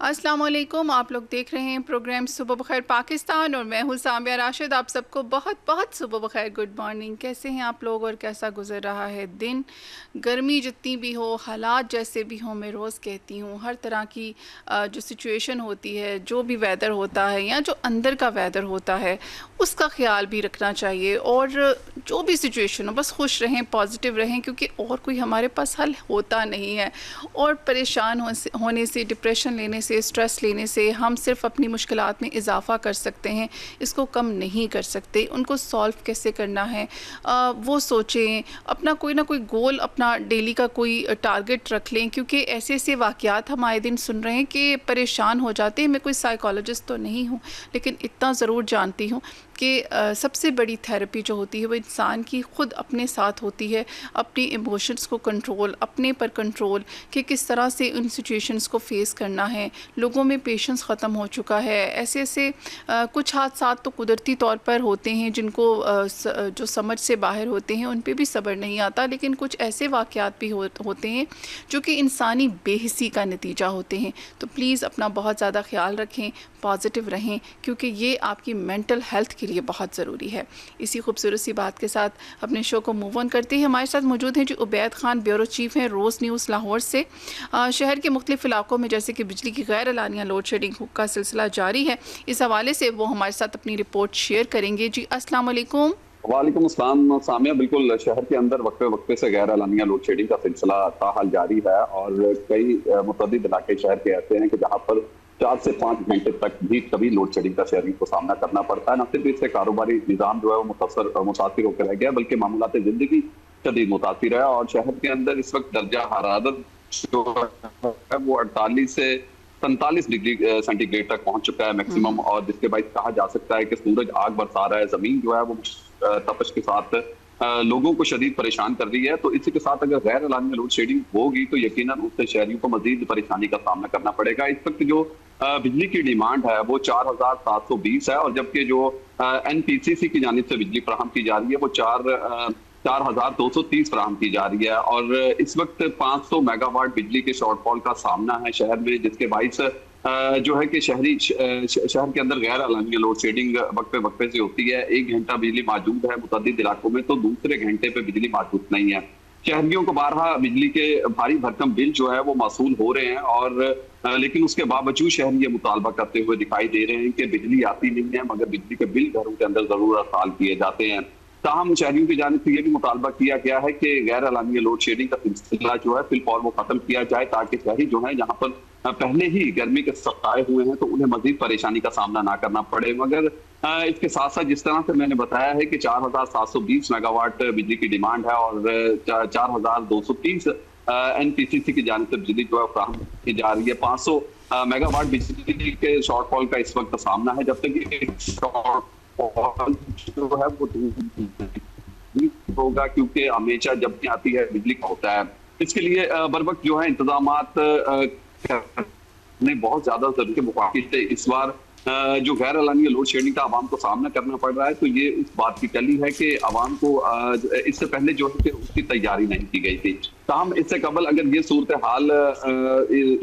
अस्सलाम वालेकुम। आप लोग देख रहे हैं प्रोग्राम सुबह बखैर पाकिस्तान और मैं हूँ सामिया राशिद। आप सबको बहुत बहुत सुबह बखैर, गुड मॉर्निंग। कैसे हैं आप लोग और कैसा गुजर रहा है दिन? गर्मी जितनी भी हो, हालात जैसे भी हों, मैं रोज़ कहती हूँ हर तरह की जो सिचुएशन होती है, जो भी वेदर होता है या जो अंदर का वेदर होता है, उसका ख्याल भी रखना चाहिए। और जो भी सिचुएशन हो, बस खुश रहें, पॉजिटिव रहें, क्योंकि और कोई हमारे पास हल होता नहीं है। और परेशान होने से, डिप्रेशन लेने से, स्ट्रेस लेने से हम सिर्फ अपनी मुश्किलात में इजाफ़ा कर सकते हैं, इसको कम नहीं कर सकते। उनको सॉल्व कैसे करना है वो सोचें। अपना कोई ना कोई गोल, अपना डेली का कोई टारगेट रख लें, क्योंकि ऐसे ऐसे वाक़यात हम आए दिन सुन रहे हैं कि परेशान हो जाते हैं। मैं कोई साइकोलॉजिस्ट तो नहीं हूँ, लेकिन इतना ज़रूर जानती हूँ कि सबसे बड़ी थेरेपी जो होती है वो इंसान की ख़ुद अपने साथ होती है। अपनी इमोशंस को कंट्रोल, अपने पर कंट्रोल, कि किस तरह से उन सिचुएशंस को फ़ेस करना है। लोगों में पेशेंस ख़त्म हो चुका है। ऐसे ऐसे कुछ हादसात तो कुदरती तौर पर होते हैं जिनको जो समझ से बाहर होते हैं उन पे भी सब्र नहीं आता, लेकिन कुछ ऐसे वाक़यात भी होते हैं जो कि इंसानी बेहिसी का नतीजा होते हैं। तो प्लीज़ अपना बहुत ज़्यादा ख्याल रखें, पॉजिटिव रहें, क्योंकि ये आपकी मेंटल हेल्थ के लिए बहुत ज़रूरी है। इसी खूबसूरत सी बात के साथ अपने शो को मूव ऑन करते हैं। हमारे साथ मौजूद हैं जी उबैद खान, ब्यूरो चीफ़ हैं रोज़ न्यूज़ लाहौर से। शहर के मुख्तलिफ़ इलाकों में जैसे कि बिजली की गैर एलानिया लोड शेडिंग का सिलसिला जारी है, इस हवाले से वो हमारे साथ अपनी रिपोर्ट शेयर करेंगे। जी अस्सलाम वालेकुम। वालेकुम अस्सलाम सामिया। बिल्कुल, शहर के अंदर वक्फे वक्फे से गैर एलानिया लोड शेडिंग का सिलसिला ताहाल जारी है और कई मुतअद्दिद इलाके शहर के ऐसे हैं कि जहां पर 4 से 5 घंटे तक भी कभी लोड शेडिंग का शहरी को सामना करना पड़ता है। न सिर्फ इससे कारोबारी निज़ाम जो है वो मुतासिर होकर रह गया, बल्कि मामूलात ज़िंदगी शदीद मुतासिर है। और शहर के अंदर इस वक्त दर्जा हरारत जो है वो 48 से 47 डिग्री सेंटीग्रेड तक पहुंच चुका है मैक्सिमम, और जिसके बाद कहा जा सकता है कि सूरज आग बरसा रहा है। जमीन जो है वो तपश के साथ लोगों को शदीद परेशान कर रही है। तो इसी के साथ अगर गैर एलानिया लोड शेडिंग होगी तो यकीनन उससे शहरियों को मजीद परेशानी का सामना करना पड़ेगा। इस वक्त जो बिजली की डिमांड है वो 4720 है, और जबकि जो एनपीसीसी की जानिब से बिजली फराहम की जा रही है वो 4230 फराहम की जा रही है। और इस वक्त 500 मेगावाट बिजली के शॉर्टफॉल का सामना है शहर में, जिसके बाइस जो है कि शहर के अंदर गैर एलानिया लोड शेडिंग वक्फे वक्फे से होती है। 1 घंटा बिजली मौजूद है मुतअद्दिद इलाकों में, तो दूसरे घंटे पे बिजली मौजूद नहीं है। शहरियों को बारहा बिजली के भारी भरकम बिल जो है वो मसूल हो रहे हैं, और लेकिन उसके बावजूद शहरी ये मुतालबा करते हुए दिखाई दे रहे हैं कि बिजली आती नहीं है, मगर बिजली के बिल घरों के अंदर जरूर अरसाल किए जाते हैं। ताहम शहरियों की जानिब से ये भी मुतालबा किया गया है कि गैर एलानिया लोड शेडिंग का सिलसिला जो है फिलहाल वो खत्म किया जाए, ताकि शहरी जो है यहाँ पर पहले ही गर्मी के सताए हुए हैं तो उन्हें मजीद परेशानी का सामना ना करना पड़े। मगर इसके साथ साथ जिस तरह से मैंने बताया है कि 4720 मेगावाट बिजली की डिमांड है और 4230 एनपीसीसी की जानिब से बिजली जो है फराहम की जा रही है। 500 मेगावाट बिजली के शॉर्टफॉल का इस वक्त सामना है। जब तक ये शॉर्टफॉल जो है वो होगा, क्योंकि हमेशा जब भी आती है बिजली का होता है, इसके लिए बर वक्त जो है इंतजामात ने बहुत ज्यादा जरूरी के मुकाबले से इस बार जो गैर एलानिया लोड शेडिंग का आवाम को सामना करना पड़ रहा है, तो ये उस बात की कली है कि आवाम को इससे पहले जो है उसकी तैयारी नहीं की गई थी। ताहम इससे कबल अगर ये सूरत हाल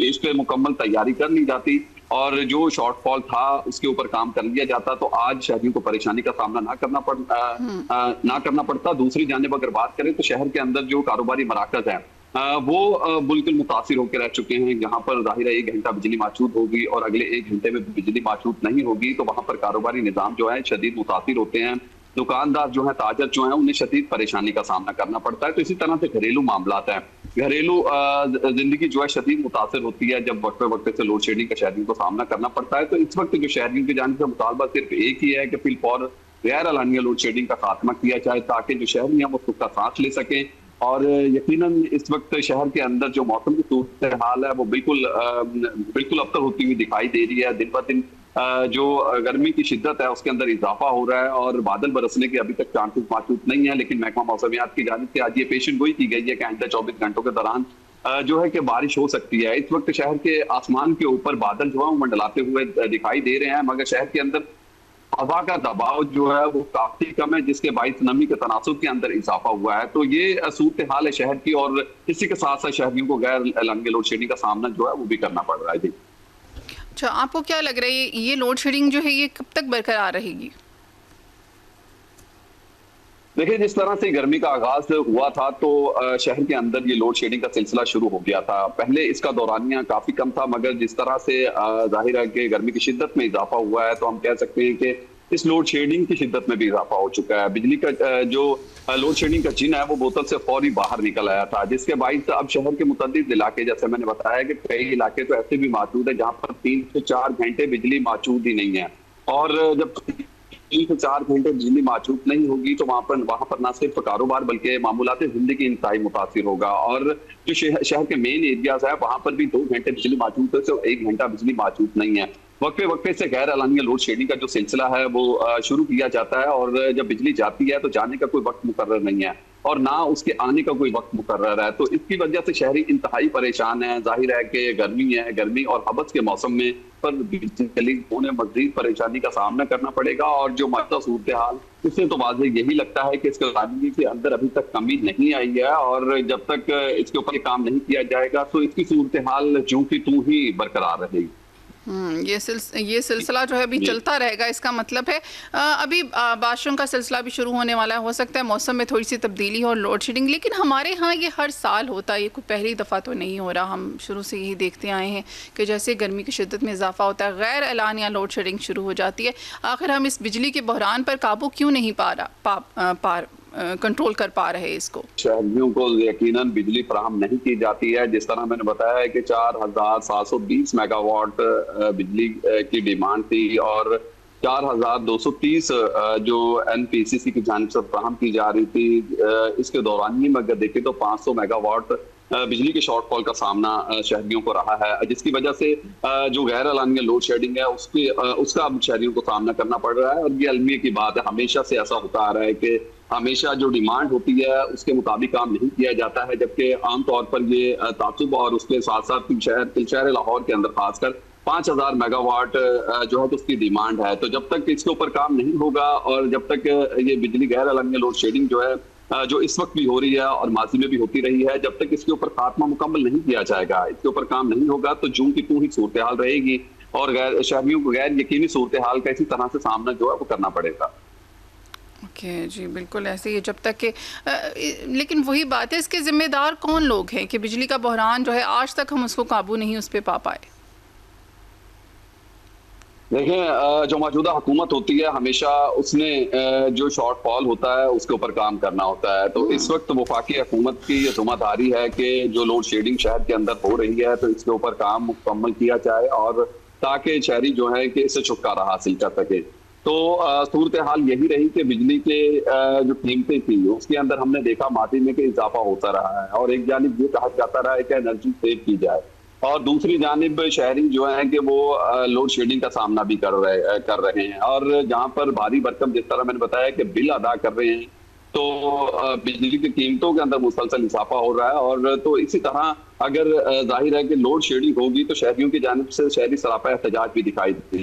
इस पे मुकम्मल तैयारी कर ली जाती और जो शॉर्टफॉल था उसके ऊपर काम कर लिया जाता, तो आज शहरियों को परेशानी का सामना ना करना पड़ता। दूसरी जानिब अगर बात करें तो शहर के अंदर जो कारोबारी मराकज है वो बिल्कुल मुतासिर होकर रह चुके हैं। यहाँ पर जाहिर है 1 घंटा बिजली मौजूद होगी और अगले 1 घंटे में बिजली मौजूद नहीं होगी, तो वहां पर कारोबारी निजाम जो है शदीद मुतासिर होते हैं। दुकानदार जो है, ताजर जो है, उन्हें शदीद परेशानी का सामना करना पड़ता है। तो इसी तरह से घरेलू मामलात हैं, घरेलू जिंदगी जो है शदीद मुतासिर होती है जब वक्फे वक्फे से लोड शेडिंग का शहरियों को सामना करना पड़ता है। तो इस वक्त जो शहरियों की जानिब से मुतालबा सिर्फ एक ही है कि फिलहाल गैर एलानिया लोड शेडिंग का खात्मा किया जाए, ताकि जो शहरी हैं वो सुख का सांस ले सकें। और यकीनन इस वक्त शहर के अंदर जो मौसम की सूरत हाल है वो बिल्कुल अबतर होती हुई दिखाई दे रही है। दिन ब दिन जो गर्मी की शिद्दत है उसके अंदर इजाफा हो रहा है, और बादल बरसने के अभी तक चांसेस मौजूद नहीं है। लेकिन महकमा मौसमियात की जानिब से आज ये पेशन गोई की गई है कि आइंदा 24 घंटों के दौरान जो है कि बारिश हो सकती है। इस वक्त शहर के आसमान के ऊपर बादल जो है मंडलाते हुए दिखाई दे रहे हैं, मगर शहर के अंदर हवा का दबाव जो है वो काफी कम है, जिसके बाइस नमी के तनासुब के अंदर इजाफा हुआ है। तो ये सूरत हाल है शहर की, और इसी के साथ साथ शहरियों को गैर एलानिया लोड शेडिंग का सामना जो है वो भी करना पड़ रहा है। जी अच्छा, आपको क्या लग रहा है ये लोड शेडिंग जो है ये कब तक बरकरार रहेगी? देखिए, जिस तरह से गर्मी का आगाज हुआ था तो शहर के अंदर ये लोड शेडिंग का सिलसिला शुरू हो गया था। पहले इसका दौरानिया काफी कम था, मगर जिस तरह से जाहिर है कि गर्मी की शिद्दत में इजाफा हुआ है, तो हम कह सकते हैं कि इस लोड शेडिंग की शिद्दत में भी इजाफा हो चुका है। बिजली का जो लोड शेडिंग का जिन है वो बोतल से फौरी बाहर निकल आया था, जिसके बाइस अब शहर के मुतअद्दिद इलाके, जैसे मैंने बताया कि कई इलाके तो ऐसे भी मौजूद है जहाँ पर 3 से 4 घंटे बिजली मौजूद ही नहीं है। और जब 3 से 4 घंटे बिजली मौजूद नहीं होगी तो वहां पर ना सिर्फ कारोबार बल्कि मामूलात जिंदगी इंतहाई मुतासिर होगा। और जो शहर के मेन एरियाज है वहां पर भी 2 घंटे बिजली मौजूद है, सिर्फ 1 घंटा बिजली मौजूद नहीं है। वक्फे वक्फे से गैर एलानिया लोड शेडिंग का जो सिलसिला है वो शुरू किया जाता है, और जब बिजली जाती है तो जाने का कोई वक्त मुकर्रर नहीं है और ना उसके आने का कोई वक्त मुकर्रर है। तो इसकी वजह से शहरी इंतहाई परेशान है। जाहिर है कि गर्मी और हबस के मौसम में पर बिजली उन्हें मजीद परेशानी का सामना करना पड़ेगा। और जो मौजूदा सूरत हाल, इससे तो वाज़ेह यही लगता है कि इसके राजनीति के अंदर अभी तक कमी नहीं आई है, और जब तक इसके ऊपर काम नहीं किया जाएगा तो इसकी सूरत हाल जूं की तूं ही बरकरार रहेगी। ये सिलसिला जो है अभी चलता रहेगा, इसका मतलब है अभी बारिशों का सिलसिला भी शुरू होने वाला है। हो सकता है मौसम में थोड़ी सी तब्दीली हो और लोड शेडिंग, लेकिन हमारे यहाँ ये हर साल होता है, ये कोई पहली दफ़ा तो नहीं हो रहा। हम शुरू से यही देखते आए हैं कि जैसे गर्मी की शिद्दत में इजाफा होता है, गैर एलानिया लोड शेडिंग शुरू हो जाती है। आखिर हम इस बिजली के बहरान पर काबू क्यों नहीं कंट्रोल कर पा रहे इसको? शहरियों को यकीनन बिजली फराहम नहीं की जाती है। जिस तरह मैंने बताया है कि 4720 मेगावाट बिजली की डिमांड थी और 4230 जो एनपीसीसी की जानिब से फराहम की जा रही थी। इसके दौरान ही अगर देखें तो 500 मेगावाट बिजली के शॉर्टफॉल का सामना शहरियों को रहा है, जिसकी वजह से जो गैर एलानिया लोड शेडिंग है उसका अब शहरियों को सामना करना पड़ रहा है। और ये अलमिया की बात है, हमेशा से ऐसा होता आ रहा है कि हमेशा जो डिमांड होती है उसके मुताबिक काम नहीं किया जाता है, जबकि आमतौर पर ये तासुब और उसके साथ साथ शहर लाहौर के अंदर खासकर 5000 मेगावाट जो है तो उसकी डिमांड है। तो जब तक इसके ऊपर काम नहीं होगा और जब तक ये बिजली गैर एलानिया लोड शेडिंग जो है जो इस वक्त भी हो रही है और माजी में भी होती रही है, जब तक इसके ऊपर खात्मा मुकम्मल नहीं किया जाएगा, इसके ऊपर काम नहीं होगा, तो जूं की तूं ही सूरत हाल रहेगी और शहरियों को गैर यकीनी सूरत हाल का इसी तरह से सामना जो है वो करना पड़ेगा। ओके जी, बिल्कुल ऐसे ही जब तक के लेकिन वही बात है, इसके जिम्मेदार कौन लोग हैं कि बिजली का बहरान जो है आज तक हम उसको काबू नहीं उस पर पा पाए? देखें, जो मौजूदा हुकूमत होती है हमेशा उसने जो शॉर्टफॉल होता है उसके ऊपर काम करना होता है। तो इस वक्त वफाकी हुकूमत की ये जिम्मेदारी है कि जो लोड शेडिंग शहर के अंदर हो रही है तो इसके ऊपर काम मुकम्मल किया जाए और ताकि शहरी जो है कि इससे छुटकारा हासिल कर सके। तो सूरत हाल यही रही कि बिजली के जो कीमतें थी उसके अंदर हमने देखा मादी में कि इजाफा होता रहा है और एक जानिब ये कहा जाता रहा है कि एनर्जी सेव की जाए और दूसरी जानिब शहरी जो है कि वो लोड शेडिंग का सामना भी कर रहे हैं। और जहां पर भारी भरकम, जिस तरह मैंने बताया कि बिल अदा कर रहे हैं, तो बिजली की कीमतों के अंदर मुसलसल इजाफा हो रहा है। और तो इसी तरह अगर जाहिर है कि लोड शेडिंग होगी तो शहरियों की जानिब से शहरी सरापा एहतजाज भी दिखाई देती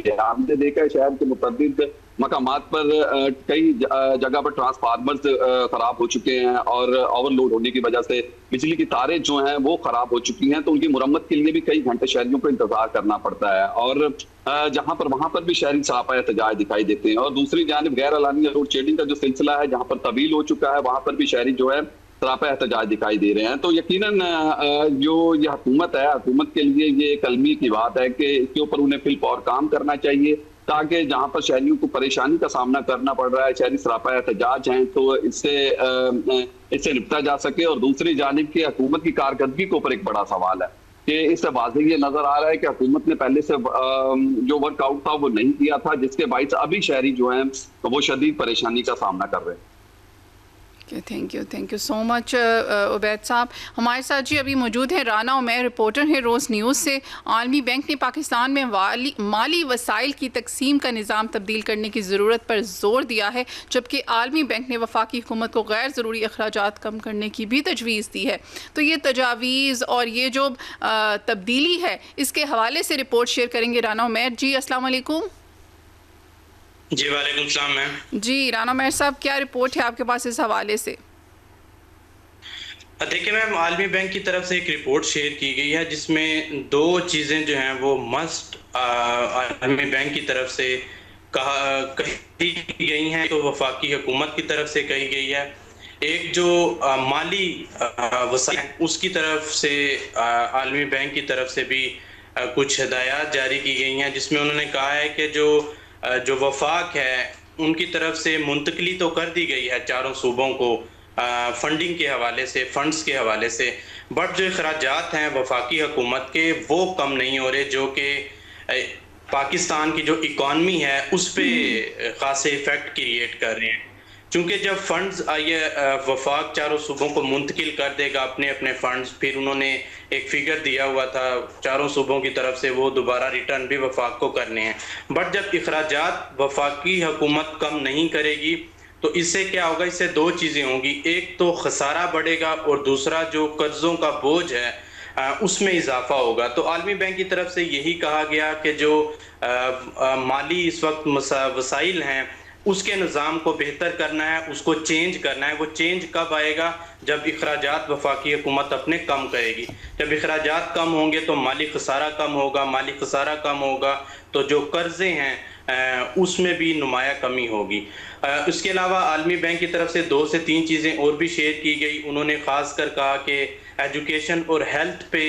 है। हमने देखा है शहर के मुतअद्दिद मकामात पर कई जगह पर ट्रांसफार्मर्स खराब हो चुके हैं और ओवरलोड होने की वजह से बिजली की तारें जो हैं वो खराब हो चुकी हैं, तो उनकी मुरम्मत के लिए भी कई घंटे शहरियों को इंतजार करना पड़ता है और जहां पर वहां पर भी शहरी सरापा एहतजाज दिखाई देते हैं। और दूसरी जानिब गैर एलानिया लोड शेडिंग का जो सिलसिला है जहां पर तवील हो चुका है वहां पर भी शहरी जो है सरापा एहतजाज दिखाई दे रहे हैं। तो यकीनन जो ये हुकूमत है, हुकूमत के लिए ये कलमी की बात है कि इसके ऊपर उन्हें फिलपौर काम करना चाहिए ताकि जहां पर शहरियों को परेशानी का सामना करना पड़ रहा है, शहरी सरापा एहतजाज हैं, तो इससे निपटा जा सके। और दूसरी जानिब की हुकूमत की कारकर्दगी के ऊपर एक बड़ा सवाल है कि इससे वाज़ेह ये नजर आ रहा है कि हुकूमत ने पहले से जो वर्कआउट था वो नहीं किया था, जिसके बाइस अभी शहरी जो हैं वो शदीद परेशानी का सामना कर रहे हैं। Thank you so much Ubaid साहब। हमारे साथ जी अभी मौजूद हैं राना उमैर, रिपोर्टर हैं रोज़ न्यूज़ से। आलमी बैंक ने पाकिस्तान में माली वसाइल की तकसीम का निज़ाम तब्दील करने की ज़रूरत पर ज़ोर दिया है, जबकि आलमी बैंक ने वफाकी हुकूमत को गैर ज़रूरी अखराजात कम करने की भी तजवीज़ दी है। तो ये तजावीज़ और ये जो तब्दीली है इसके हवाले से रिपोर्ट शेयर करेंगे राना उमैर जी। अस्सलाम वालेकुम। जी वालेकुम सलाम मैम। जी राना उमैर साहब, क्या रिपोर्ट है आपके पास इस हवाले से? देखिए मैम, आलमी बैंक की तरफ से एक रिपोर्ट शेयर की गई है जिसमें दो चीज़ें जो हैं वो मस्ट आलमी बैंक की तरफ से कही गई हैं। तो वफाकी हुकूमत की तरफ से कही गई है। एक जो माली वसाइल हैं, उसकी तरफ से आलमी बैंक की तरफ से भी कुछ हिदायत जारी की गई हैं, जिसमें उन्होंने कहा है कि जो वफाक है उनकी तरफ से मुंतकली तो कर दी गई है चारों सूबों को फंडिंग के हवाले से, फंड्स के हवाले से, बट जो अखराजात हैं वफाकी हुकूमत के वो कम नहीं हो रहे, जो कि पाकिस्तान की जो इकॉनमी है उस पर खासे इफेक्ट क्रिएट कर रहे हैं। चूंकि जब फंड्स ये वफाक चारों सूबों को मुंतकिल कर देगा अपने अपने फंड्स, फिर उन्होंने एक फिगर दिया हुआ था चारों सूबों की तरफ से, वो दोबारा रिटर्न भी वफाक को करने हैं। बट जब अखराजात वफाकी हुकूमत कम नहीं करेगी तो इससे क्या होगा? इससे दो चीज़ें होंगी, एक तो खसारा बढ़ेगा और दूसरा जो कर्ज़ों का बोझ है उसमें इजाफा होगा। तो आलमी बैंक की तरफ से यही कहा गया कि जो माली इस वक्त वसाइल हैं उसके निज़ाम को बेहतर करना है, उसको चेंज करना है। वो चेंज कब आएगा? जब अखराजात वफाकी हुकूमत अपने कम करेगी। जब अखराजात कम होंगे तो माली खसारा कम होगा, माली खसारा कम होगा तो जो कर्जे हैं उसमें भी नुमाया कमी होगी। इसके अलावा आलमी बैंक की तरफ से 2 से 3 चीज़ें और भी शेयर की गई। उन्होंने ख़ास कर कहा कि एजुकेशन और हेल्थ पे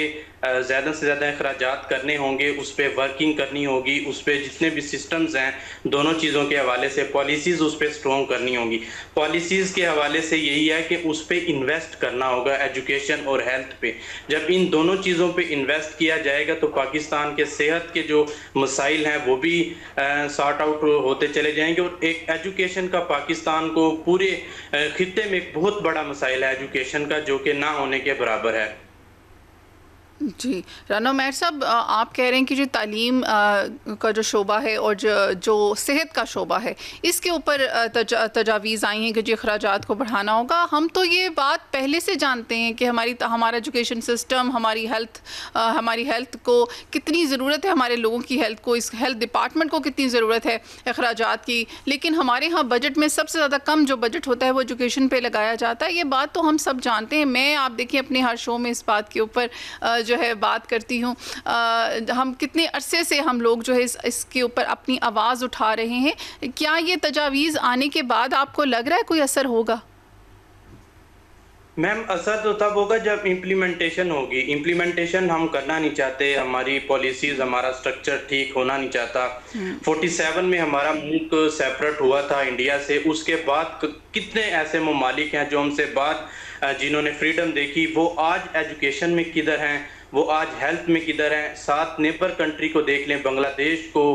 ज़्यादा से ज़्यादा अखराजात करने होंगे, उस पर वर्किंग करनी होगी, उस पर जितने भी सिस्टम्स हैं दोनों चीज़ों के हवाले से पॉलिसीज़ उस पर स्ट्रॉन्ग करनी होगी। पॉलिसीज़ के हवाले से यही है कि उस पर इन्वेस्ट करना होगा, एजुकेशन और हेल्थ पे। जब इन दोनों चीज़ों पे इन्वेस्ट किया जाएगा तो पाकिस्तान के सेहत के जो मसाइल हैं वो भी सॉर्ट आउट होते चले जाएंगे। और एक एजुकेशन का पाकिस्तान को पूरे खित्ते में एक बहुत बड़ा मसाइल है एजुकेशन का, जो कि ना होने के बराबर है। जी, राना उमैर साहब, आप कह रहे हैं कि जो तालीम का जो शोबा है और जो सेहत का शोबा है, इसके ऊपर तजावीज़ आई हैं कि जो अखराजात को बढ़ाना होगा। हम तो ये बात पहले से जानते हैं कि हमारा एजुकेशन सिस्टम, हमारी हेल्थ को कितनी ज़रूरत है, हमारे लोगों की हेल्थ को, इस हेल्थ डिपार्टमेंट को कितनी ज़रूरत है अखराजात की। लेकिन हमारे यहाँ बजट में सबसे ज़्यादा कम जो बजट होता है वो एजुकेशन पे लगाया जाता है। ये बात तो हम सब जानते हैं। मैं, आप देखिए, अपने हर शो में इस बात के ऊपर जो है बात करती हूँ। हम कितने अरसे से हम लोग जो है इसके ऊपर अपनी आवाज़ उठा रहे हैं। क्या ये तजावीज़ आने के बाद आपको लग रहा है कोई असर होगा? मैम, असर तो तब होगा जब इम्प्लीमेंटेशन होगी। इम्प्लीमेंटेशन हम करना नहीं चाहते, हमारी पॉलिसीज, हमारा स्ट्रक्चर ठीक होना नहीं चाहता। 47 में हमारा मुल्क सेपरेट हुआ था इंडिया से। उसके बाद कितने ऐसे ममालिक हैं जो हमसे बाद जिन्होंने फ्रीडम देखी, वो आज एजुकेशन में किधर हैं, वो आज हेल्थ में किधर हैं। 7 नेबर कंट्री को देख लें, बांग्लादेश को,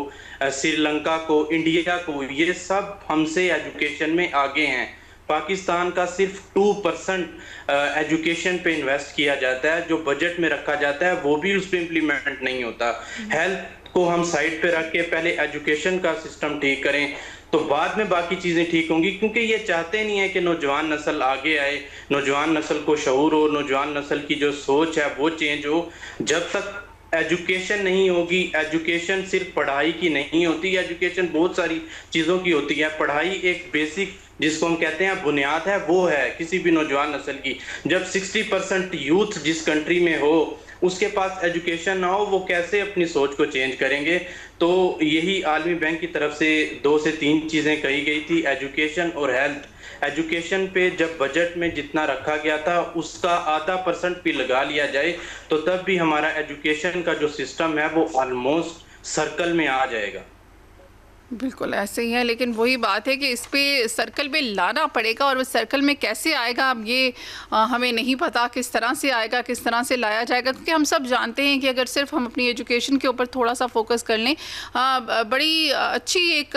श्रीलंका को, इंडिया को, ये सब हमसे एजुकेशन में आगे हैं। पाकिस्तान का सिर्फ 2% एजुकेशन पे इन्वेस्ट किया जाता है, जो बजट में रखा जाता है वो भी उस पर इम्प्लीमेंट नहीं होता। हेल्थ को हम साइड पे रख के पहले एजुकेशन का सिस्टम ठीक करें तो बाद में बाकी चीज़ें ठीक होंगी, क्योंकि ये चाहते नहीं है कि नौजवान नस्ल आगे आए, नौजवान नस्ल को शऊर हो, नौजवान नस्ल की जो सोच है वो चेंज हो। जब तक एजुकेशन नहीं होगी, एजुकेशन सिर्फ पढ़ाई की नहीं होती, एजुकेशन बहुत सारी चीज़ों की होती है। पढ़ाई एक बेसिक, जिसको हम कहते हैं बुनियाद है, वो है किसी भी नौजवान नस्ल की। जब 60% यूथ जिस कंट्री में हो उसके पास एजुकेशन ना हो, वो कैसे अपनी सोच को चेंज करेंगे? तो यही आलमी बैंक की तरफ से 2 से 3 चीज़ें कही गई थी, एजुकेशन और हेल्थ। एजुकेशन पे जब बजट में जितना रखा गया था उसका आधा % भी लगा लिया जाए तो तब भी हमारा एजुकेशन का जो सिस्टम है वो ऑलमोस्ट सर्कल में आ जाएगा। बिल्कुल ऐसे ही है, लेकिन वही बात है कि इस पे सर्कल में लाना पड़ेगा, और वो सर्कल में कैसे आएगा अब ये हमें नहीं पता, किस तरह से आएगा, किस तरह से लाया जाएगा। क्योंकि हम सब जानते हैं कि अगर सिर्फ हम अपनी एजुकेशन के ऊपर थोड़ा सा फोकस कर लें, बड़ी अच्छी एक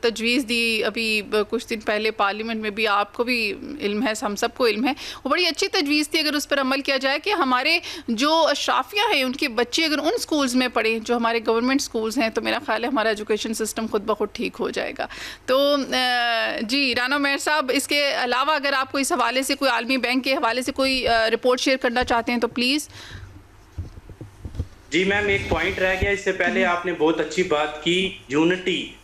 तजवीज़ दी अभी कुछ दिन पहले पार्लियामेंट में भी, आपको भी इल्म है, हम सबको इल्म है, वो बड़ी अच्छी तजवीज़ थी। अगर उस पर अमल किया जाए कि हमारे जो अशराफिया हैं उनके बच्चे अगर उन स्कूल्स में पढ़ें जो हमारे गवर्नमेंट स्कूल्स हैं, तो मेरा ख्याल है हमारा एजुकेशन सिस्टम खुद बहुत ठीक हो जाएगा। तो जी राना उमैर साहब, इसके अलावा अगर आपको इस हवाले से कोई आलमी बैंक के हवाले से कोई रिपोर्ट शेयर करना चाहते हैं तो प्लीज़। जी मैम, एक पॉइंट रह गया इससे पहले, आपने बहुत अच्छी बात की, यूनिटी।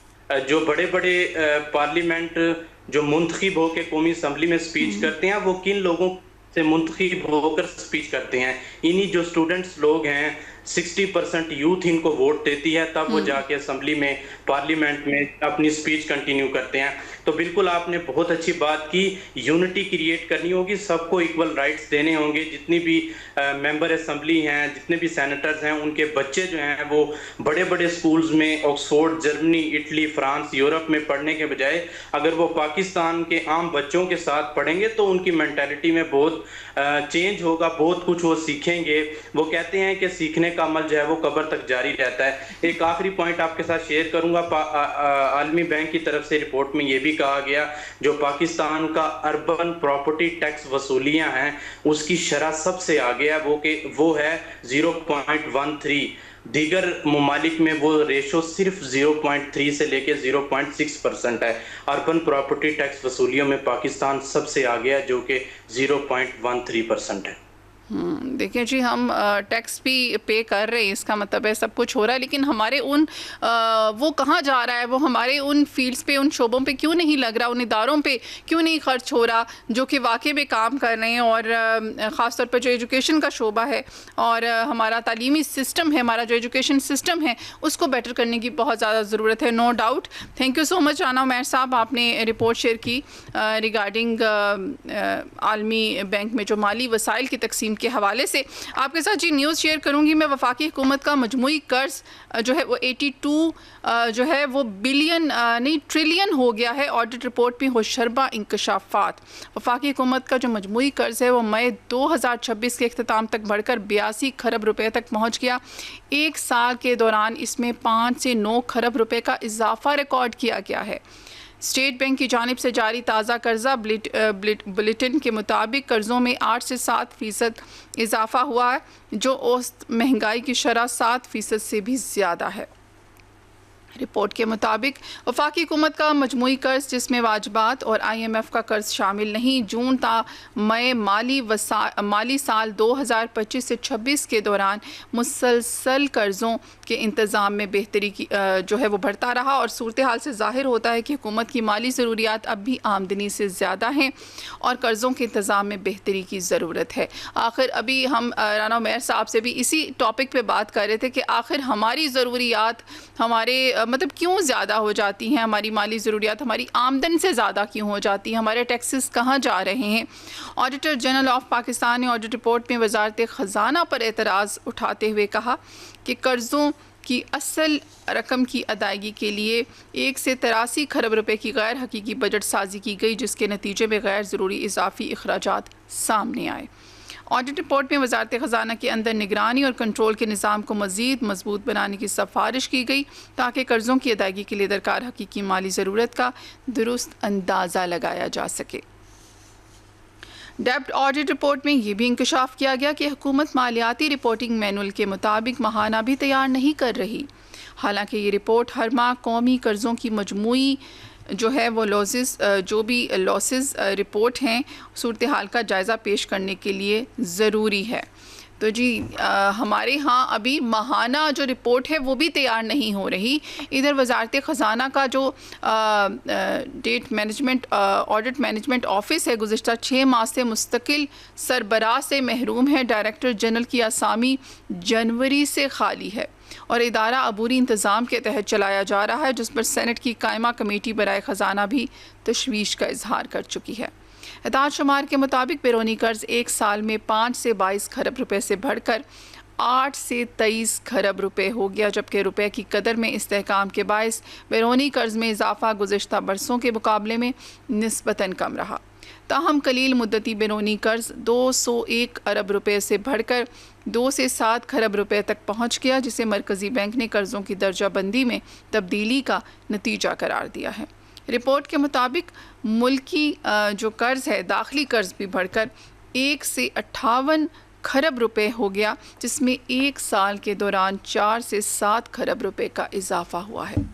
जो बड़े बड़े पार्लियामेंट जो मुंतखब होकर कौमी असम्बली में स्पीच करते हैं वो किन लोगों से मुंतखब होकर स्पीच करते हैं। इन्हीं जो स्टूडेंट्स लोग हैं 60% यूथ इनको वोट देती है, तब वो जाके असेंबली में, पार्लियामेंट में अपनी स्पीच कंटिन्यू करते हैं। तो बिल्कुल आपने बहुत अच्छी बात की, यूनिटी क्रिएट करनी होगी, सबको इक्वल राइट्स देने होंगे। जितनी भी मेंबर असेंबली हैं, जितने भी सेनेटर्स हैं, उनके बच्चे जो हैं वो बड़े बड़े स्कूल्स में Oxford, Germany, Italy, France, Europe में पढ़ने के बजाय अगर वो पाकिस्तान के आम बच्चों के साथ पढ़ेंगे तो उनकी मेंटालिटी में बहुत चेंज होगा, बहुत कुछ वो सीखेंगे। वो कहते हैं कि सीखने का अमल जो है वो कब्र तक जारी रहता है। एक आखिरी पॉइंट आपके साथ शेयर करूंगा। आलमी बैंक की तरफ से रिपोर्ट में ये भी कहा गया, जो पाकिस्तान का अर्बन प्रॉपर्टी टैक्स वसूलियां हैं उसकी शरह सबसे आगे है, वो है 0.13। दीगर ममालिक में वो रेशो सिर्फ 0.3 से लेके 0.6% है। अर्बन प्रॉपर्टी टैक्स वसूलियों में पाकिस्तान सबसे आगे है, जो कि 0.13% है। देखिए जी, हम टैक्स भी पे कर रहे हैं, इसका मतलब है सब कुछ हो रहा है, लेकिन हमारे वो कहाँ जा रहा है, वो हमारे उन फील्ड्स पे, उन शोबों पे क्यों नहीं लग रहा, उन इदारों पे क्यों नहीं खर्च हो रहा जो कि वाकई में काम कर रहे हैं। और ख़ास तौर पर जो एजुकेशन का शोबा है और हमारा तालीमी सिस्टम है, हमारा जो एजुकेशन सिस्टम है, उसको बेटर करने की बहुत ज़्यादा ज़रूरत है, no doubt. Thank you so much Rana Umair साहब, आपने रिपोर्ट शेयर की रिगार्डिंग आलमी बैंक में जो माली वसाइल की तकसीम के हवाले से। आपके साथ जी न्यूज़ शेयर करूंगी मैं। वफाकी हुकूमत का मजमूई कर्ज जो है वो 82 जो है वो बिलियन नहीं ट्रिलियन हो गया है। ऑडिट रिपोर्ट में होशरबा इंकशाफात। वफाकी हुकूमत का जो मजमूई कर्ज है वो मई 2026 के अख्ताम तक बढ़कर 82 खरब रुपए तक पहुँच गया। एक साल के दौरान इसमें 5 से 9 खरब रुपए का इजाफा रिकॉर्ड किया गया है। स्टेट बैंक की जानिब से जारी ताज़ा कर्जा बुलेटिन के मुताबिक कर्ज़ों में 8 से 7% इजाफा हुआ है, जो औसत महंगाई की शरह 7% से भी ज़्यादा है। रिपोर्ट के मुताबिक वफाकी हुकूमत का मजमूई कर्ज, जिसमें वाजबात और IMF का कर्ज शामिल नहीं, जून ता मई माली साल 2025 से 26 के दौरान मुसलसल कर्ज़ों के इंतज़ाम में बेहतरी की जो है वो बढ़ता रहा। और सूरत हाल से ज़ाहिर होता है कि हुकूमत की माली ज़रूरियात अब भी आमदनी से ज़्यादा हैं और कर्ज़ों के इंतज़ाम में बेहतरी की ज़रूरत है। आखिर अभी हम राना उमैर साहब से भी इसी टॉपिक पे बात कर रहे थे कि आखिर हमारी ज़रूरियात हमारे मतलब क्यों ज़्यादा हो जाती हैं, हमारी माली ज़रूरियात हमारी आमदन से ज़्यादा क्यों हो जाती हैं, हमारे टैक्सेस कहाँ जा रहे हैं। ऑडिटर जनरल ऑफ पाकिस्तान ने ऑडिट रिपोर्ट में वजारत ख़जाना पर एतराज़ उठाते हुए कहा कि कर्ज़ों की असल रकम की अदायगी के लिए 1 से 83 खरब रुपए की गैर हकीकी बजट साजी की गई, जिसके नतीजे में गैर ज़रूरी इजाफी अखराजात सामने आए। ऑडिट रिपोर्ट में वजारत ख़जाना के अंदर निगरानी और कंट्रोल के निज़ाम को मज़ीद मजबूत बनाने की सिफारिश की गई, ताकि कर्ज़ों की अदायगी के लिए दरकार हकीकी माली ज़रूरत का दुरुस्त अंदाज़ा लगाया जा सके। डेब्ट ऑडिट रिपोर्ट में यह भी इंकशाफ किया गया कि हुकूमत मालियाती रिपोर्टिंग मैनुअल के मुताबिक माहाना भी तैयार नहीं कर रही। हालांकि ये रिपोर्ट हर माह कौमी कर्ज़ों की मजमूई जो है वो जो भी लॉसेस रिपोर्ट हैं, सूरत हाल का जायज़ा पेश करने के लिए ज़रूरी है। तो जी हमारे यहाँ अभी माहाना जो रिपोर्ट है वो भी तैयार नहीं हो रही। इधर वजारत ख़जाना का जो ऑडिट मैनेजमेंट ऑफिस है, गुज़िश्ता 6 माह से मुस्तकिल सरबराह से महरूम है। डायरेक्टर जनरल की आसामी जनवरी से खाली है और इदारा अबूरी इंतज़ाम के तहत चलाया जा रहा है, जिस पर सेनेट की कायमा कमेटी बराए ख़जाना भी तशवीश का इजहार कर चुकी है। एताद शुमार के मुताबिक बैरूनी कर्ज एक साल में 5 से 22 खरब रुपए से बढ़कर 8 से 23 खरब रुपए हो गया, जबकि रुपए की कदर में इस्तेहकाम के बायस बैरूनी कर्ज में इजाफा गुज़िश्ता बरसों के मुकाबले में निस्बतन कम रहा। ताहम कलील मुद्दती बैरूनी कर्ज 201 अरब रुपए से बढ़कर 2 से 7 खरब रुपए तक पहुँच गया, जिसे मरकज़ी बैंक ने कर्ज़ों की दर्जा बंदी में तब्दीली का नतीजा करार दिया है। रिपोर्ट के मुताबिक मुल्की जो कर्ज़ है, दाखिली कर्ज़ भी बढ़कर 1 से 58 खरब रुपए हो गया, जिसमें एक साल के दौरान 4 से 7 खरब रुपए का इजाफा हुआ है।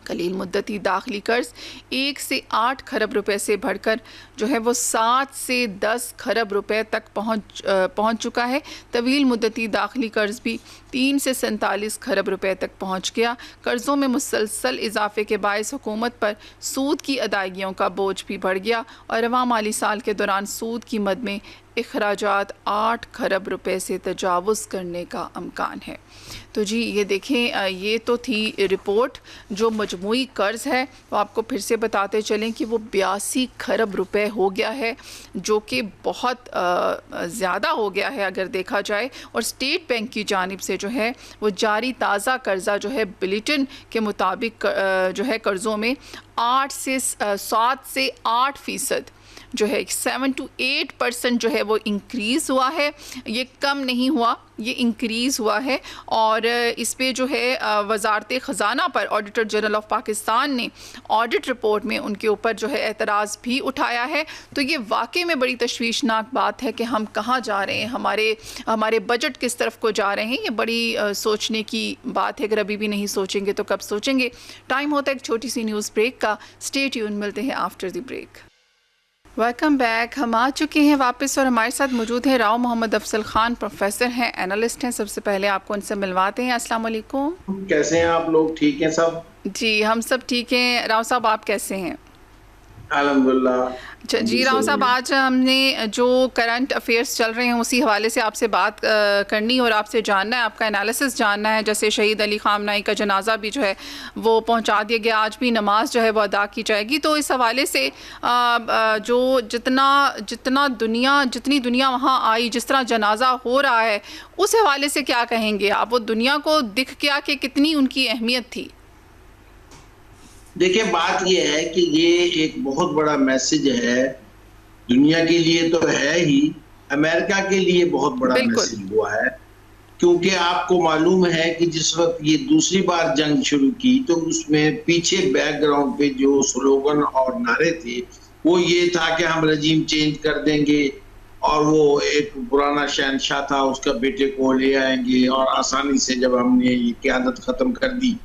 कलील मुद्दती दाखिली कर्ज 1 से 8 खरब रुपए से बढ़कर जो है वो 7 से 10 खरब रुपए तक पहुंच चुका है। तवील मुद्दती दाखिली कर्ज भी 3 से 47 खरब रुपए तक पहुंच गया। कर्ज़ों में मुसलसल इजाफे के बायस हुकूमत पर सूद की अदायगियों का बोझ भी बढ़ गया और रवां माली साल के दौरान सूद की मद में अखराजात 8 खरब रुपए से तजावुज़ करने का अमकान है। तो जी ये देखें, ये तो थी रिपोर्ट। जो मजमूई कर्ज़ है वो आपको फिर से बताते चलें कि वो 82 खरब रुपए हो गया है, जो कि बहुत ज़्यादा हो गया है अगर देखा जाए। और स्टेट बैंक की जानिब से जो है वो जारी ताज़ा कर्ज़ा जो है बुलेटिन के मुताबिक जो है कर्ज़ों में 7 से 8% जो है 7 to 8% जो है वो इंक्रीज़ हुआ है। ये कम नहीं हुआ, ये इंक्रीज़ हुआ है। और इस पे जो है वज़ारत ख़ज़ाना पर ऑडिटर जनरल ऑफ पाकिस्तान ने ऑडिट रिपोर्ट में उनके ऊपर जो है एतराज़ भी उठाया है। तो ये वाकई में बड़ी तशवीशनाक बात है कि हम कहाँ जा रहे हैं, हमारे बजट किस तरफ को जा रहे हैं। ये बड़ी सोचने की बात है। अगर अभी भी नहीं सोचेंगे तो कब सोचेंगे। टाइम होता है एक छोटी सी न्यूज़ ब्रेक का। स्टे ट्यून, मिलते हैं after the break. Welcome back. हम आ चुके हैं वापस और हमारे साथ मौजूद है राव मोहम्मद अफजल खान, प्रोफेसर हैं, एनालिस्ट हैं। सबसे पहले आपको उनसे मिलवाते हैं। अस्सलाम वालेकुम। कैसे हैं आप लोग? ठीक हैं सब? जी हम सब ठीक हैं। राव साहब आप कैसे हैं? अल्हम्दुलिल्लाह। जी राव साहब, आज हमने जो करंट अफेयर्स चल रहे हैं उसी हवाले से आपसे बात करनी और आपसे जानना है, आपका एनालिसिस जानना है। जैसे शहीद अली ख़ामनई का जनाजा भी जो है वो पहुंचा दिया गया, आज भी नमाज जो है वो अदा की जाएगी। तो इस हवाले से जो जितनी दुनिया वहाँ आई, जिस तरह जनाजा हो रहा है, उस हवाले से क्या कहेंगे आप? वो दुनिया को दिख गया कि कितनी उनकी अहमियत थी? देखिए, बात यह है कि ये एक बहुत बड़ा मैसेज है दुनिया के लिए, तो है ही, अमेरिका के लिए बहुत बड़ा मैसेज हुआ है। क्योंकि आपको मालूम है कि जिस वक्त ये दूसरी बार जंग शुरू की तो उसमें पीछे बैकग्राउंड पे जो स्लोगन और नारे थे वो ये था कि हम रजीम चेंज कर देंगे और वो एक पुराना शहनशाह था उसका बेटे को ले आएंगे, और आसानी से जब हमने ये क़यादत खत्म कर दी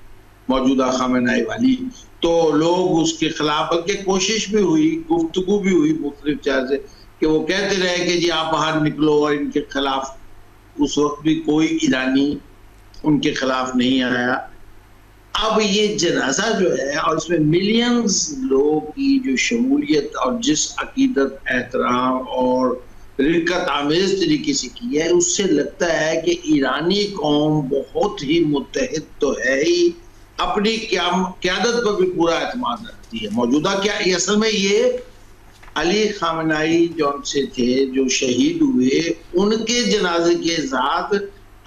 मौजूदा ख़ामेनी वाली, तो लोग उसके खिलाफ, बल्कि कोशिश भी हुई, गुफ्तगू भी हुई मुख्तलिफ तरह से, कि वो कहते रहे कि जी आप बाहर निकलो, और इनके खिलाफ उस वक्त भी कोई ईरानी उनके खिलाफ नहीं आया। अब ये जनाजा जो है और इसमें मिलियंस लोगों की जो शमूलियत और जिस अकीदत, एहतराम और रिक्कत आमेज तरीके से की है, उससे लगता है कि ईरानी कौम बहुत ही मुत्तहिद तो है ही, अपनी क़यादत पर भी पूरा एतमाद रखती है। मौजूदा क्या असल में ये अली ख़ामनई जौन से थे जो शहीद हुए, उनके जनाजे के साथ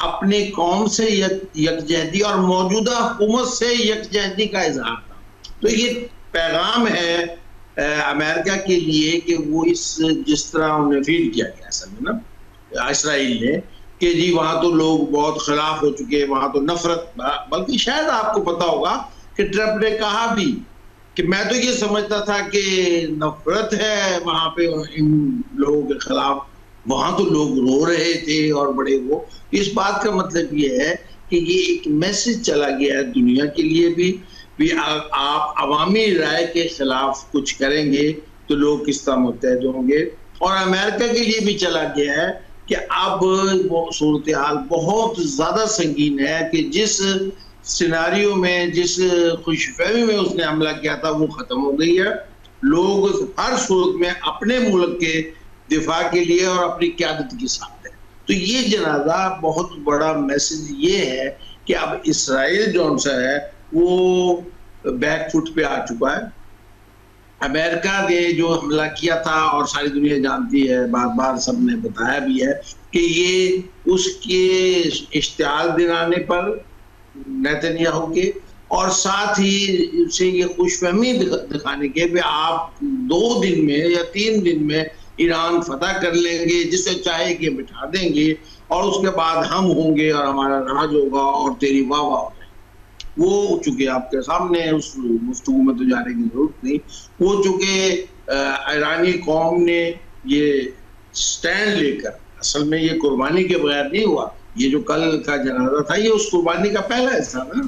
अपने कौम से यकजहती और मौजूदा हुकूमत से यकजहती का इजहार था। तो ये पैगाम है अमेरिका के लिए कि वो जिस तरह उन्हें फील किया गया असल में ना इसराइल ने, कि जी वहाँ तो लोग बहुत खिलाफ हो चुके हैं, वहाँ तो नफरत, बल्कि शायद आपको पता होगा कि ट्रंप ने कहा भी कि मैं तो ये समझता था कि नफरत है वहाँ पे इन लोगों के खिलाफ, वहाँ तो लोग रो रहे थे और बड़े वो। इस बात का मतलब ये है कि ये एक मैसेज चला गया है दुनिया के लिए भी आप अवामी राय के खिलाफ कुछ करेंगे तो लोग किस तरह मुत्तहद होंगे, और अमेरिका के लिए भी चला गया है कि अब वो सूरत हाल बहुत ज्यादा संगीन है कि जिस सिनारियो में, जिस खुशफहमी में उसने हमला किया था वो खत्म हो गई है। लोग हर सूरत में अपने मुल्क के दिफा के लिए और अपनी क़यादत के साथ है। तो ये जनाजा बहुत बड़ा मैसेज ये है कि अब इसराइल जौन सा है वो बैकफुट पे आ चुका है। अमेरिका ने जो हमला किया था, और सारी दुनिया जानती है, बार बार सबने बताया भी है कि ये उसके इश्तिहाल दिलाने पर नेतन्याहू के, और साथ ही उसे ये खुशफहमी दिखाने के भी आप 2 दिन में या 3 दिन में ईरान फतह कर लेंगे, जिसे चाहे कि बिठा देंगे, और उसके बाद हम होंगे और हमारा राज होगा और तेरी वाह वाह हो जाएगी। वो चूंकि आपके सामने उस गुफ्तगू में तो जाने की जरूरत नहीं, वो चूंकि ईरानी कौम ने ये स्टैंड लेकर, असल में ये कुर्बानी के बगैर नहीं हुआ, ये जो कल का जनाजा था ये उस कुर्बानी का पहला हिस्सा था।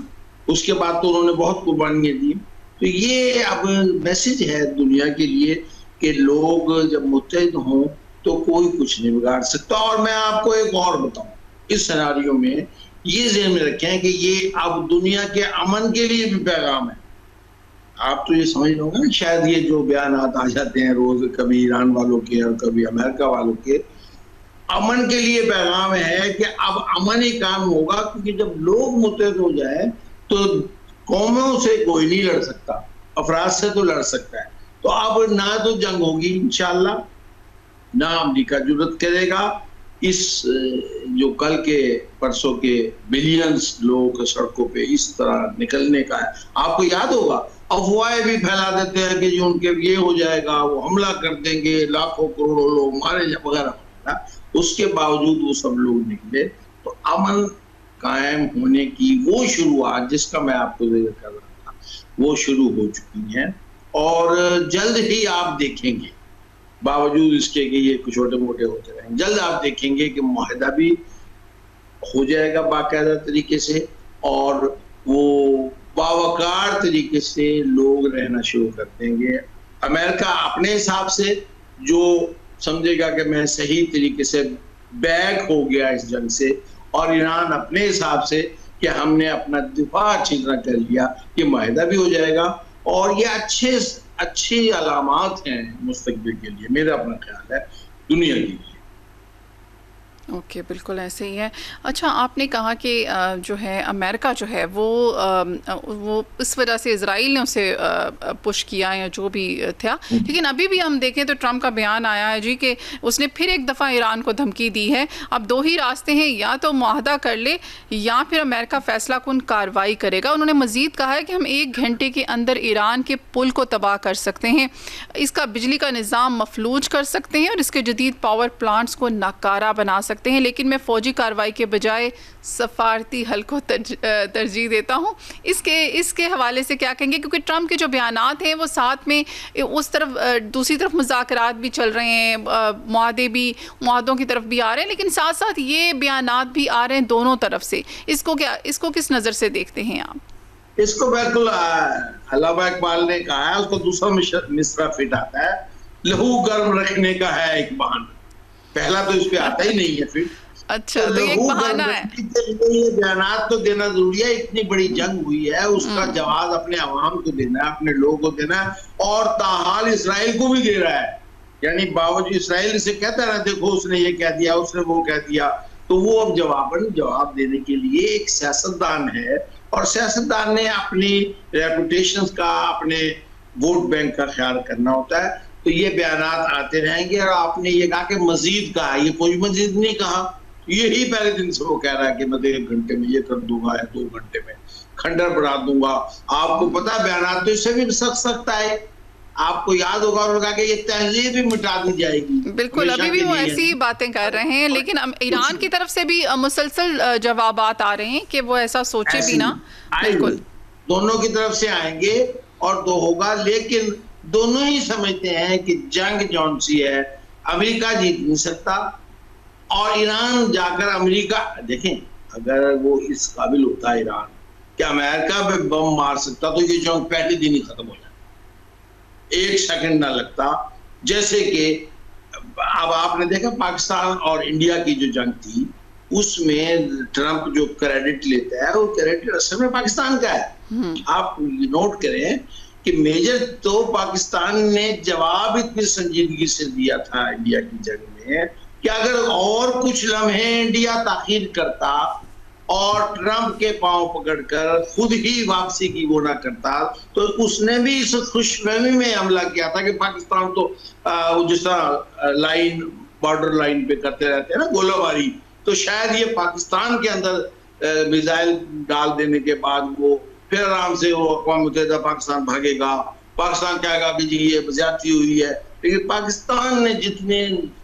उसके बाद तो उन्होंने बहुत कुर्बानियां दी। तो ये अब मैसेज है दुनिया के लिए कि लोग जब मुत्तहिद हों तो कोई कुछ नहीं बिगाड़ सकता। और मैं आपको एक और बताऊं, इस सिनेरियो में ये ज़हन में रखें कि ये अब दुनिया के अमन के लिए भी पैगाम है। आप तो ये समझ लोगे ना, शायद ये जो बयानात आ जाते हैं रोज, कभी ईरान वालों के और कभी अमेरिका वालों के, अमन के लिए पैगाम है कि अब अमन ही काम होगा, क्योंकि जब लोग मुत्तहिद हो जाए तो कौमों से कोई नहीं लड़ सकता, अफराद से तो लड़ सकता है। तो अब ना तो जंग होगी इंशाल्लाह, ना अमेरिका जुर्रत करेगा इस जो कल के परसों के बिलियंस लोगों के सड़कों पे इस तरह निकलने का है। आपको याद होगा अफवाहें भी फैला देते हैं कि जो उनके ये हो जाएगा, वो हमला कर देंगे, लाखों करोड़ों लोग मारे वगैरह। उसके बावजूद वो सब लोग निकले। तो अमन कायम होने की वो शुरुआत जिसका मैं आपको जिक्र कर रहा था, वो शुरू हो चुकी है। और जल्द ही आप देखेंगे, बावजूद इसके कि ये छोटे मोटे होते रहेंगे, जल्द आप देखेंगे कि मुआहदा भी हो जाएगा बाकायदा तरीके से, और वो बावकार तरीके से लोग रहना शुरू कर देंगे। अमेरिका अपने हिसाब से जो समझेगा कि मैं सही तरीके से बैक हो गया इस जंग से, और ईरान अपने हिसाब से कि हमने अपना दिफा अच्छी तरह कर लिया, ये मुआहदा भी हो जाएगा। और ये अच्छी अलामात हैं मुस्तकबिल के लिए, मेरा अपना ख्याल है, दुनिया के लिए। ओके, बिल्कुल ऐसे ही है। अच्छा, आपने कहा कि जो है अमेरिका जो है वो इस वजह से इज़राइल ने उसे पुश किया या जो भी था, लेकिन अभी भी हम देखें तो ट्रंप का बयान आया है जी कि उसने फिर एक दफ़ा ईरान को धमकी दी है। अब दो ही रास्ते हैं, या तो मुआहदा कर ले या फिर अमेरिका फैसला कुन कार्रवाई करेगा। उन्होंने मज़ीद कहा है कि हम 1 घंटे के अंदर ईरान के पुल को तबाह कर सकते हैं, इसका बिजली का निज़ाम मफलूज कर सकते हैं और इसके जदीद पावर प्लांट्स को नाकारा बना सकते हैं, लेकिन मैं फौजी कार्रवाई के बजाय सफारती हल को तरजीह देता हूं। इसके हवाले से क्या कहेंगे, क्योंकि ट्रंप के जो बयानात हैं वो साथ में उस तरफ दूसरी तरफ मुज़ाकरात भी चल रहे हैं, मुआहदों की तरफ भी आ रहे हैं, लेकिन साथ साथ ये बयानात भी आ रहे हैं दोनों तरफ से। इसको किस नज़र से देखते हैं आप? इसको बिल्कुल अल्लामा इकबाल ने कहा है, उसको दूसरा मिसरा फिट आता है, लहू गर्म रखने का है एक बहाना। पहला तो इस पे आता ही नहीं है फिर। अच्छा, तो ये एक बहाना है। ये बयानात तो देना जरूरी है, इतनी बड़ी जंग हुई है, उसका जवाब अपने अवाम को देना है, अपने लोगों को देना है, और ताहाल इसराइल को भी दे रहा है। यानी बावजूद इसराइल से कहता है देखो उसने ये कह दिया, उसने वो कह दिया, तो वो अब जवाब देने के लिए एक सियासतदान है, और सियासतदान ने अपनी रेपुटेशन का, अपने वोट बैंक का ख्याल करना होता है। तो ये बयानात आते रहेंगे। और आपने ये कहा कि मजीद कहा, ये कोई मजीद नहीं कहा, यही पहले दिन से वो कह रहा है कि मैं 1 घंटे में ये कर दूंगा या 2 घंटे में खंडर बढ़ा दूंगा। आपको पता है बयानात तो इससे भी सक सकता है। आपको याद होगा उन्होंने कहा कि ये तहजीब भी मिटा दी जाएगी। बिल्कुल, अभी भी वो ऐसी बातें कर रहे हैं, लेकिन ईरान की तरफ से भी मुसलसल जवाबात आ रहे हैं कि वो ऐसा सोचे भी ना। बिल्कुल, दोनों की तरफ से आएंगे और तो होगा, लेकिन दोनों ही समझते हैं कि जंग जौन सी है अमेरिका जीत नहीं सकता, और ईरान जाकर अमेरिका, देखें अगर वो इस काबिल होता है ईरान कि अमेरिका पे बम मार सकता, तो ये जंग पहले दिन ही खत्म हो जाए, 1 सेकंड ना लगता। जैसे कि अब आपने देखा पाकिस्तान और इंडिया की जो जंग थी, उसमें ट्रंप जो क्रेडिट लेता है वो क्रेडिट असल में पाकिस्तान का है। आप नोट करें कि मेजर तो पाकिस्तान ने जवाब इतनी संजीदगी से दिया था इंडिया की जंग में कि अगर और कुछ लम्हे इंडिया ताखीर करता और ट्रंप के पांव पकड़कर खुद ही वापसी की वो ना करता, तो उसने भी इस खुशफहमी में हमला किया था कि पाकिस्तान तो जिस तरह बॉर्डर लाइन पे करते रहते हैं ना गोलाबारी, तो शायद ये पाकिस्तान के अंदर मिसाइल डाल देने के बाद वो फिर आराम से वो अक़वाम मुत्तहिदा पाकिस्तान भागेगा, पाकिस्तान कहेगा कि जी ये ज्यादती हुई है। लेकिन पाकिस्तान ने जितने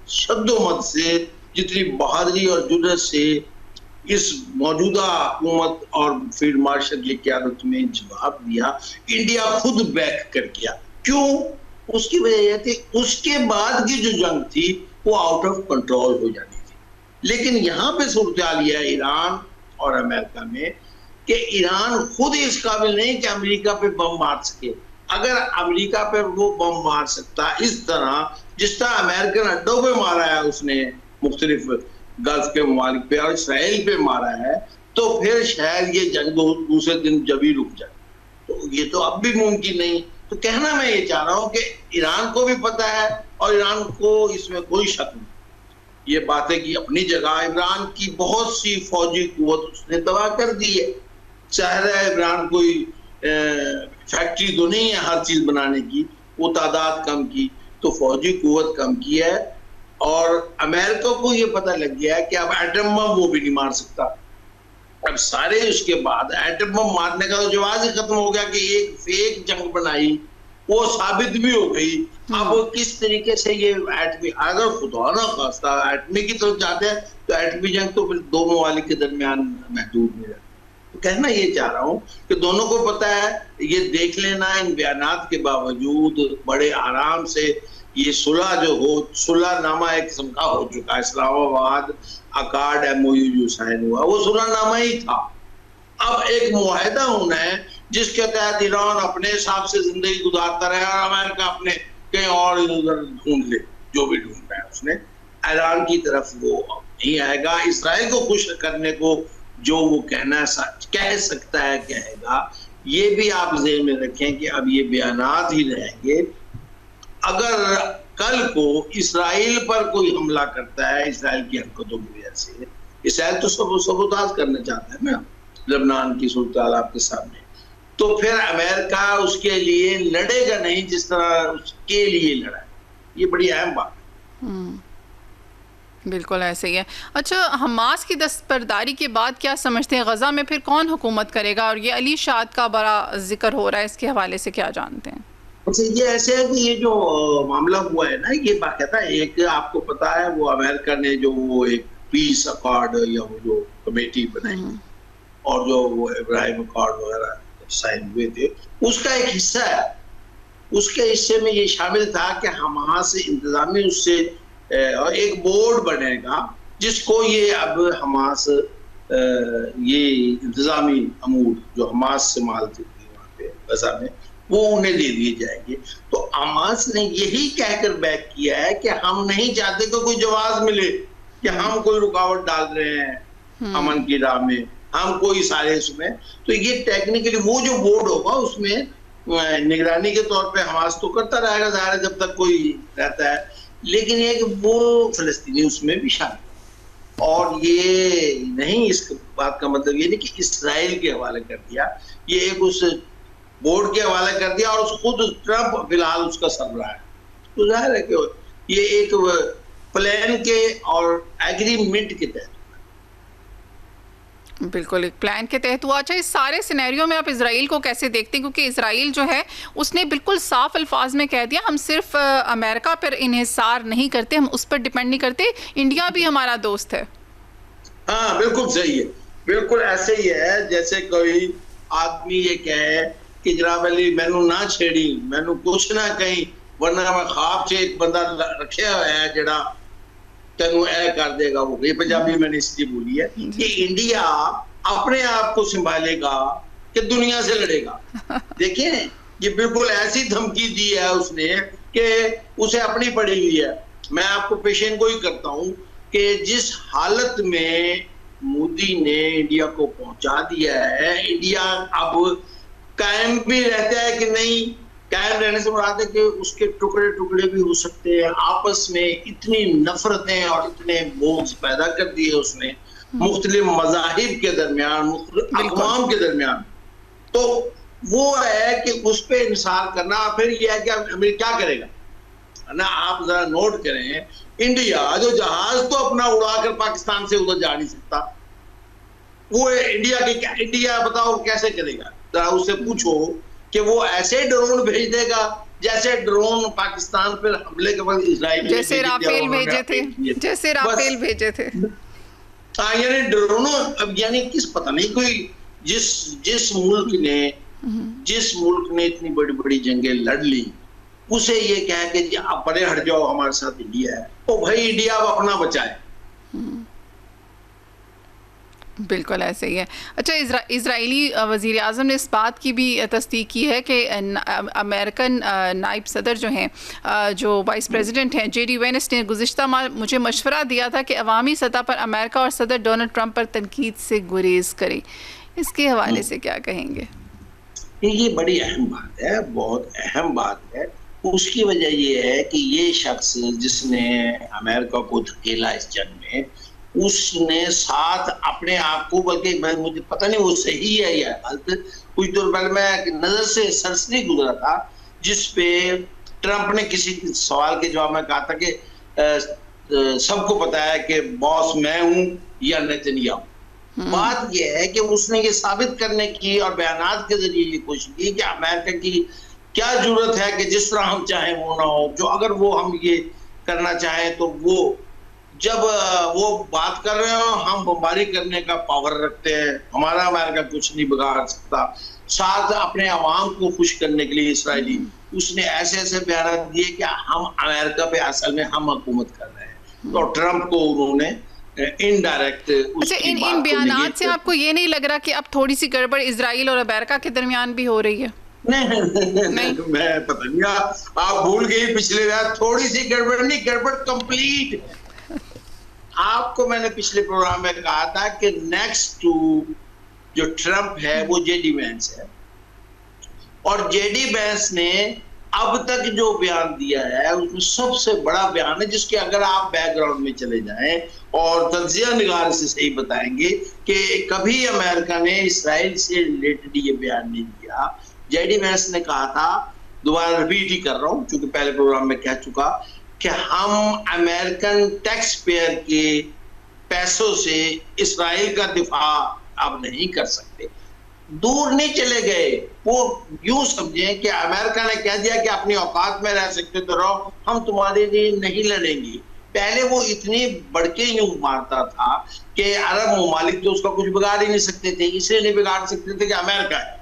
शद्दोमत से, जितनी बहादुरी और जुर्रत से इस मौजूदा हुकूमत और फील्ड मार्शल की क़यादत में जवाब दिया, इंडिया खुद बैक कर गया। क्यों? उसकी वजह यह थी उसके बाद की जो जंग थी वो आउट ऑफ कंट्रोल हो जानी थी। लेकिन यहाँ पे सूरत हाल यह है ईरान और अमेरिका में कि ईरान खुद इस काबिल नहीं कि अमेरिका पे बम मार सके। अगर अमेरिका पे वो बम मार सकता इस तरह जिस तरह अमेरिकन अड्डों पे मारा है उसने, मुख्तलिफ गल्फ के ममालिक पे और इसराइल पे मारा है, तो फिर शायद ये जंग दूसरे दिन जब ही रुक जाए। तो ये तो अब भी मुमकिन नहीं। तो कहना मैं ये चाह रहा हूँ कि ईरान को भी पता है और ईरान को इसमें कोई शक नहीं। ये बातें की अपनी जगह, ईरान की बहुत सी फौजी कुव्वत उसने तबाह कर दी है। चाहे है ईरान कोई फैक्ट्री तो नहीं है हर चीज बनाने की, वो तादाद कम की तो फौजी कुव्वत कम की है। और अमेरिका को ये पता लग गया है कि अब एटम बम वो भी नहीं मार सकता। अब सारे उसके बाद एटम बम मारने का तो जवाब ही खत्म हो गया कि एक फेक जंग बनाई, वो साबित भी हो गई। अब किस तरीके से ये एटमी, अगर खुदा ना खास्ता एटमी की तरफ जाते हैं तो एटमी जंग तो फिर दो ममालिक के दरमियान महदूद नहीं रहती। तो कहना ये चाह रहा हूँ कि दोनों को पता है, ये देख लेना इन बयानात के बावजूद बड़े आराम से ये सुलह जो हो, सुलहनामा एक किस्म का हो चुका है। इस्लामाबाद अकार्ड MOU जो साइन हुआ वो सुलहनामा ही था। अब एक मुआहदा होना है जिसके तहत ईरान अपने हिसाब से जिंदगी गुजारता रहे और अमेरिका अपने कहीं और इधर ढूंढ ले, जो भी ढूंढना है उसने। ईरान की तरफ वो नहीं आएगा। इसराइल को खुश करने को जो वो कहना कह सकता है कहेगा। ये भी आप ज़हन में रखें कि अब ये बयानात ही रहेंगे। अगर कल को इसराइल पर कोई हमला करता है, इसराइल की हरकतों की वजह से, इसराइल तो सबूताज करना चाहता है ना लबनान की सूरत आपके सामने, तो फिर अमेरिका उसके लिए लड़ेगा नहीं जिस तरह उसके लिए लड़ा है। ये बड़ी अहम बात है। बिल्कुल ऐसे ही है। अच्छा, हमास की दस्तबरदारी के बाद क्या समझते हैं गजा में फिर कौन हुकूमत करेगा? और ये अली शाद का बड़ा जिक्र हो रहा है, इसके हवाले से क्या जानते हैं? अच्छा, ये ऐसे है कि ये जो मामला हुआ है ना, ये बाकायदा एक आपको पता है वो अमेरिका ने जो वो एक पीस अकॉर्ड या वो जो कमेटी बनाई और जो वो इब्राहिम अकॉर्ड वगैरह साइन हुए थे, उसका एक हिस्सा है। उसके हिस्से में ये शामिल था कि हमास इंतजामी उससे एक बोर्ड बनेगा जिसको ये अब हमास ये इंतजामी अमूर जो हमास से माल थी वहाँ पे गजा में, वो उन्हें दे दिए जाएंगे। तो हमास ने यही कहकर बैक किया है कि हम नहीं चाहते कि कोई जवाब मिले कि हम कोई रुकावट डाल रहे हैं अमन की राह में, हम कोई सारे इसमें। तो ये टेक्निकली वो जो बोर्ड होगा उसमें निगरानी के तौर पे हमास तो करता रहेगा ज़ाहिर है जब तक कोई रहता है, लेकिन ये कि वो फिलिस्तीनी उसमें भी शामिल। और ये नहीं, इस बात का मतलब ये नहीं कि इसराइल के हवाले कर दिया, ये एक उस बोर्ड के हवाले कर दिया और खुद ट्रंप फिलहाल उसका सरबराह है। तो जाहिर है कि ये एक प्लान के और एग्रीमेंट के तहत, बिल्कुल एक प्लान के तहत हुआ। अच्छा, इस सारे सिनेरियो में आप इजराइल को कैसे देखते हैं? क्योंकि इजराइल जो है उसने बिल्कुल साफ अल्फाज में कह दिया हम सिर्फ अमेरिका पर इन्हिसार नहीं करते, हम उस पर डिपेंड नहीं करते, इंडिया भी हमारा दोस्त है। हाँ बिल्कुल सही है, बिल्कुल ऐसे ही है जैसे कोई आदमी ये कहे कि जनाब अली मैनू ना छेड़ी, मैनू कुछ ना कहीं, वरना मैं ख्वाब से एक बंदा रखे हुआ है जड़ा तेनू ऐ कर देगा। वो ये पंजाबी मैंने इसलिए बोली है कि इंडिया अपने आप को संभालेगा कि दुनिया से लड़ेगा। देखिए ये बिल्कुल ऐसी धमकी दी है उसने कि उसे अपनी पड़ी हुई है। मैं आपको पेशेंट को ही करता हूँ कि जिस हालत में मोदी ने इंडिया को पहुंचा दिया है, इंडिया अब कायम भी रहता है कि नहीं, कायम रहने से मुराद है कि उसके टुकड़े टुकड़े भी हो सकते हैं। आपस में इतनी नफरतें और इतने बोझ पैदा कर दिए उसने मुख्तलिफ मज़ाहिब के दरमियान, अक़वाम के दरमियान। तो वो है कि उस पर इंसार करना। फिर यह है कि अमेरिका क्या करेगा ना, आप जरा नोट करें, इंडिया जो जहाज तो अपना उड़ाकर पाकिस्तान से उधर जा नहीं सकता, वो इंडिया बताओ कैसे करेगा? जरा उससे पूछो कि वो ऐसे ड्रोन भेज देगा जैसे ड्रोन पाकिस्तान पर हमले के बाद इजराइल जैसे राफेल भेजे थे, जैसे राफेल भेजे थे। हाँ, यानी ड्रोनों, अब यानी किस पता नहीं कोई जिस मुल्क ने इतनी बड़ी बड़ी जंगें लड़ ली, उसे ये कह के जी आप परे हट जाओ, हमारे साथ इंडिया है। तो भाई इंडिया अब अपना बचाए। बिल्कुल ऐसे ही है। अच्छा, इजरायली वज़ीर आज़म ने इस बात की भी तस्दीक की है कि अमेरिकन नायब सदर जो हैं, जो वाइस प्रेसिडेंट हैं, JD वेंस ने गुज़िश्ता माह मुझे मशवरा दिया था कि अवामी सतह पर अमेरिका और सदर डोनाल्ड ट्रंप पर तनकीद से गुरेज करे। इसके हवाले से क्या कहेंगे? ये बड़ी अहम बात है, बहुत अहम बात है। उसकी वजह ये है कि ये शख्स जिसने अमेरिका को धकेला इस जंग में, उसने साथ अपने आप को, बल्कि मुझे पता नहीं वो सही है या गलत, कुछ देर पहले मैं नजर से सरसरी गुजरा था जिसपे ट्रंप ने किसी सवाल के जवाब में कहा था कि सबको पता है कि बॉस मैं हूं या नेतन्याहू। बात यह है कि उसने ये साबित करने की और बयानात के जरिए ये कोशिश की कि अमेरिका की क्या जरूरत है कि जिस तरह हम चाहें वो ना हो, जो अगर वो हम ये करना चाहें तो वो जब वो बात कर रहे हो हम बमबारी करने का पावर रखते हैं, हमारा अमेरिका कुछ नहीं बिगाड़ सकता। साथ अपने अवाम को खुश करने के लिए इसराइली उसने ऐसे ऐसे बयान दिए कि हम अमेरिका पे असल में हम हुकूमत कर रहे हैं। तो ट्रंप को उन्होंने इनडायरेक्ट अच्छा, इन बयानात से आपको ये नहीं लग रहा कि अब थोड़ी सी गड़बड़ इजराइल और अमेरिका के दरमियान भी हो रही है? नहीं, मैं पता नहीं, आप भूल गई पिछले बार, थोड़ी सी गड़बड़ नहीं, गड़बड़ कंप्लीट है। आपको मैंने पिछले प्रोग्राम में कहा था कि नेक्स्ट टू जो ट्रंप है वो JD वेंस है, और JD वेंस ने अब तक जो बयान दिया है उसमें सबसे बड़ा बयान है, जिसके अगर आप बैकग्राउंड में चले जाएं और तज्जिया निगार से सही बताएंगे कि कभी अमेरिका ने इसराइल से रिलेटेड ये बयान नहीं दिया। JD वेंस ने कहा था, दोबारा रिपीट ही कर रहा हूं क्योंकि पहले प्रोग्राम में कह चुका, कि हम अमेरिकन टैक्स पेयर के पैसों से इसराइल का दिफा अब नहीं कर सकते। दूर नहीं चले गए, वो यूं समझें कि अमेरिका ने कह दिया कि अपनी औकात में रह सकते तो रहो, हम तुम्हारे लिए नहीं लड़ेंगे। पहले वो इतनी बढ़के यूं मारता था कि अरब ममालिक तो उसका कुछ बिगाड़ ही नहीं सकते थे, इसलिए नहीं बिगाड़ सकते थे कि अमेरिका है,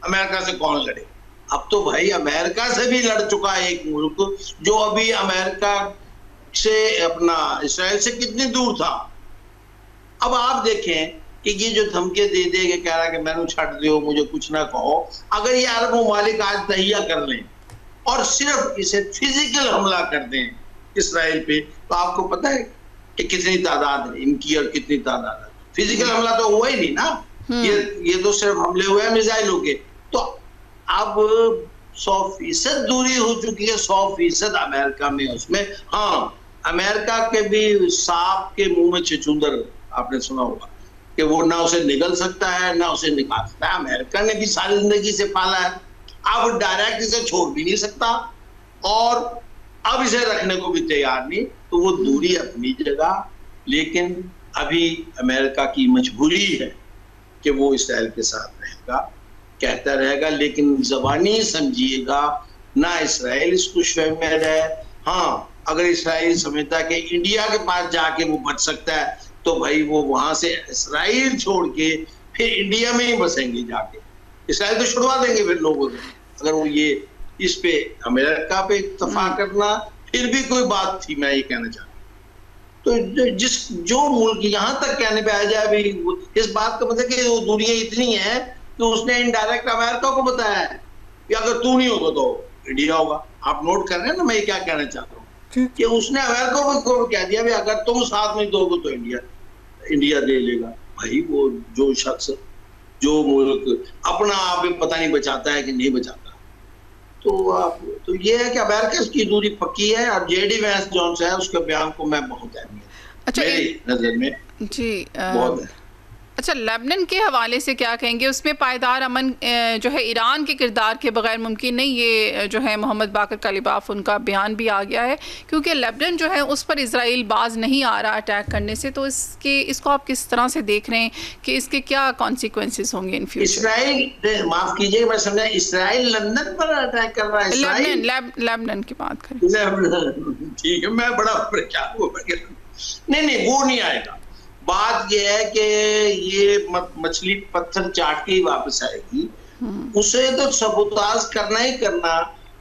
अमेरिका से कौन लड़े। अब तो भाई अमेरिका से भी लड़ चुका है एक मुल्क जो अभी अमेरिका से अपना इसराइल से कितनी दूर था। अब आप देखें कि ये जो धमके दे दे के कह रहा है कि मैंने छाट दो, मुझे कुछ ना कहो, अगर ये अरब ममालिक आज तहिया कर लें और सिर्फ इसे फिजिकल हमला कर दें इसराइल पे, तो आपको पता है कि कितनी तादाद है इनकी और कितनी तादाद है। फिजिकल हमला तो हुआ ही नहीं ना, ये तो सिर्फ हमले हुए हैं मिसाइलों के। तो अब 100% दूरी हो चुकी है, 100% अमेरिका में उसमें। हाँ, अमेरिका के भी सांप के मुंह में छछूंदर, आपने सुना होगा कि वो ना उसे निगल सकता है ना उसे निकाल सकता है। अमेरिका ने भी सारी जिंदगी से पाला है, अब डायरेक्ट इसे छोड़ भी नहीं सकता और अब इसे रखने को भी तैयार नहीं। तो वो दूरी अपनी जगह, लेकिन अभी अमेरिका की मजबूरी है कि वो इसराइल के साथ रहेगा, कहता रहेगा, लेकिन जबानी समझिएगा ना इसराइल इसको स्वयं में रहे। हाँ, अगर इसराइल समझता है कि इंडिया के पास जाके वो बच सकता है तो भाई वो वहां से इसराइल छोड़ के फिर इंडिया में ही बसेंगे जाके। इसराइल तो छुड़वा देंगे फिर लोगों को। अगर वो ये इस पे अमेरिका पे इत्तफाक करना फिर भी कोई बात थी, मैं ये कहना चाहता हूँ। तो जो मुल्क यहाँ तक कहने पे आ जाए भी इस बात का मतलब कि वो दूरियां इतनी है तो उसने इनडायरेक्ट अमेरिका को बताया है कि अगर तू नहीं होगा तो इंडिया होगा। आप नोट कर रहे हैं ना मैं क्या कहना चाहता हूँ, कि उसने अमेरिका को कह दिया भी अगर तुम साथ में दोगे तो इंडिया दे लेगा। भाई वो जो शख्स, जो मुल्क अपना आप पता नहीं बचाता है कि नहीं बचाता, तो ये है कि अमेरिका की दूरी पक्की है। और JD वेंस जो है उसके बयान को मैं बहुत अहमियत, अच्छा, मेरी नजर में जी बहुत है। अच्छा, लेबनान के हवाले से क्या कहेंगे? उसमें पायदार अमन जो है ईरान के किरदार के बगैर मुमकिन नहीं, ये जो है मोहम्मद बाकर कालिबाफ उनका बयान भी आ गया है, क्योंकि लेबनान जो है उस पर इजराइल बाज नहीं आ रहा अटैक करने से। तो इसको आप किस तरह से देख रहे हैं कि इसके क्या कॉन्सिक्वेंसेस होंगे इन फ्यूचर? इसराइल, माफ कीजिएगा मैं समझा, इसराइल लंदन पर अटैक कर रहा है। लेबनान की बात करें, ठीक है, मैं बड़ा परेशान हो गया। नहीं, वो नहीं आएगा। बात यह है कि ये मछली पत्थर चाट के ही वापस आएगी। उसे तो सबूताज करना ही करना।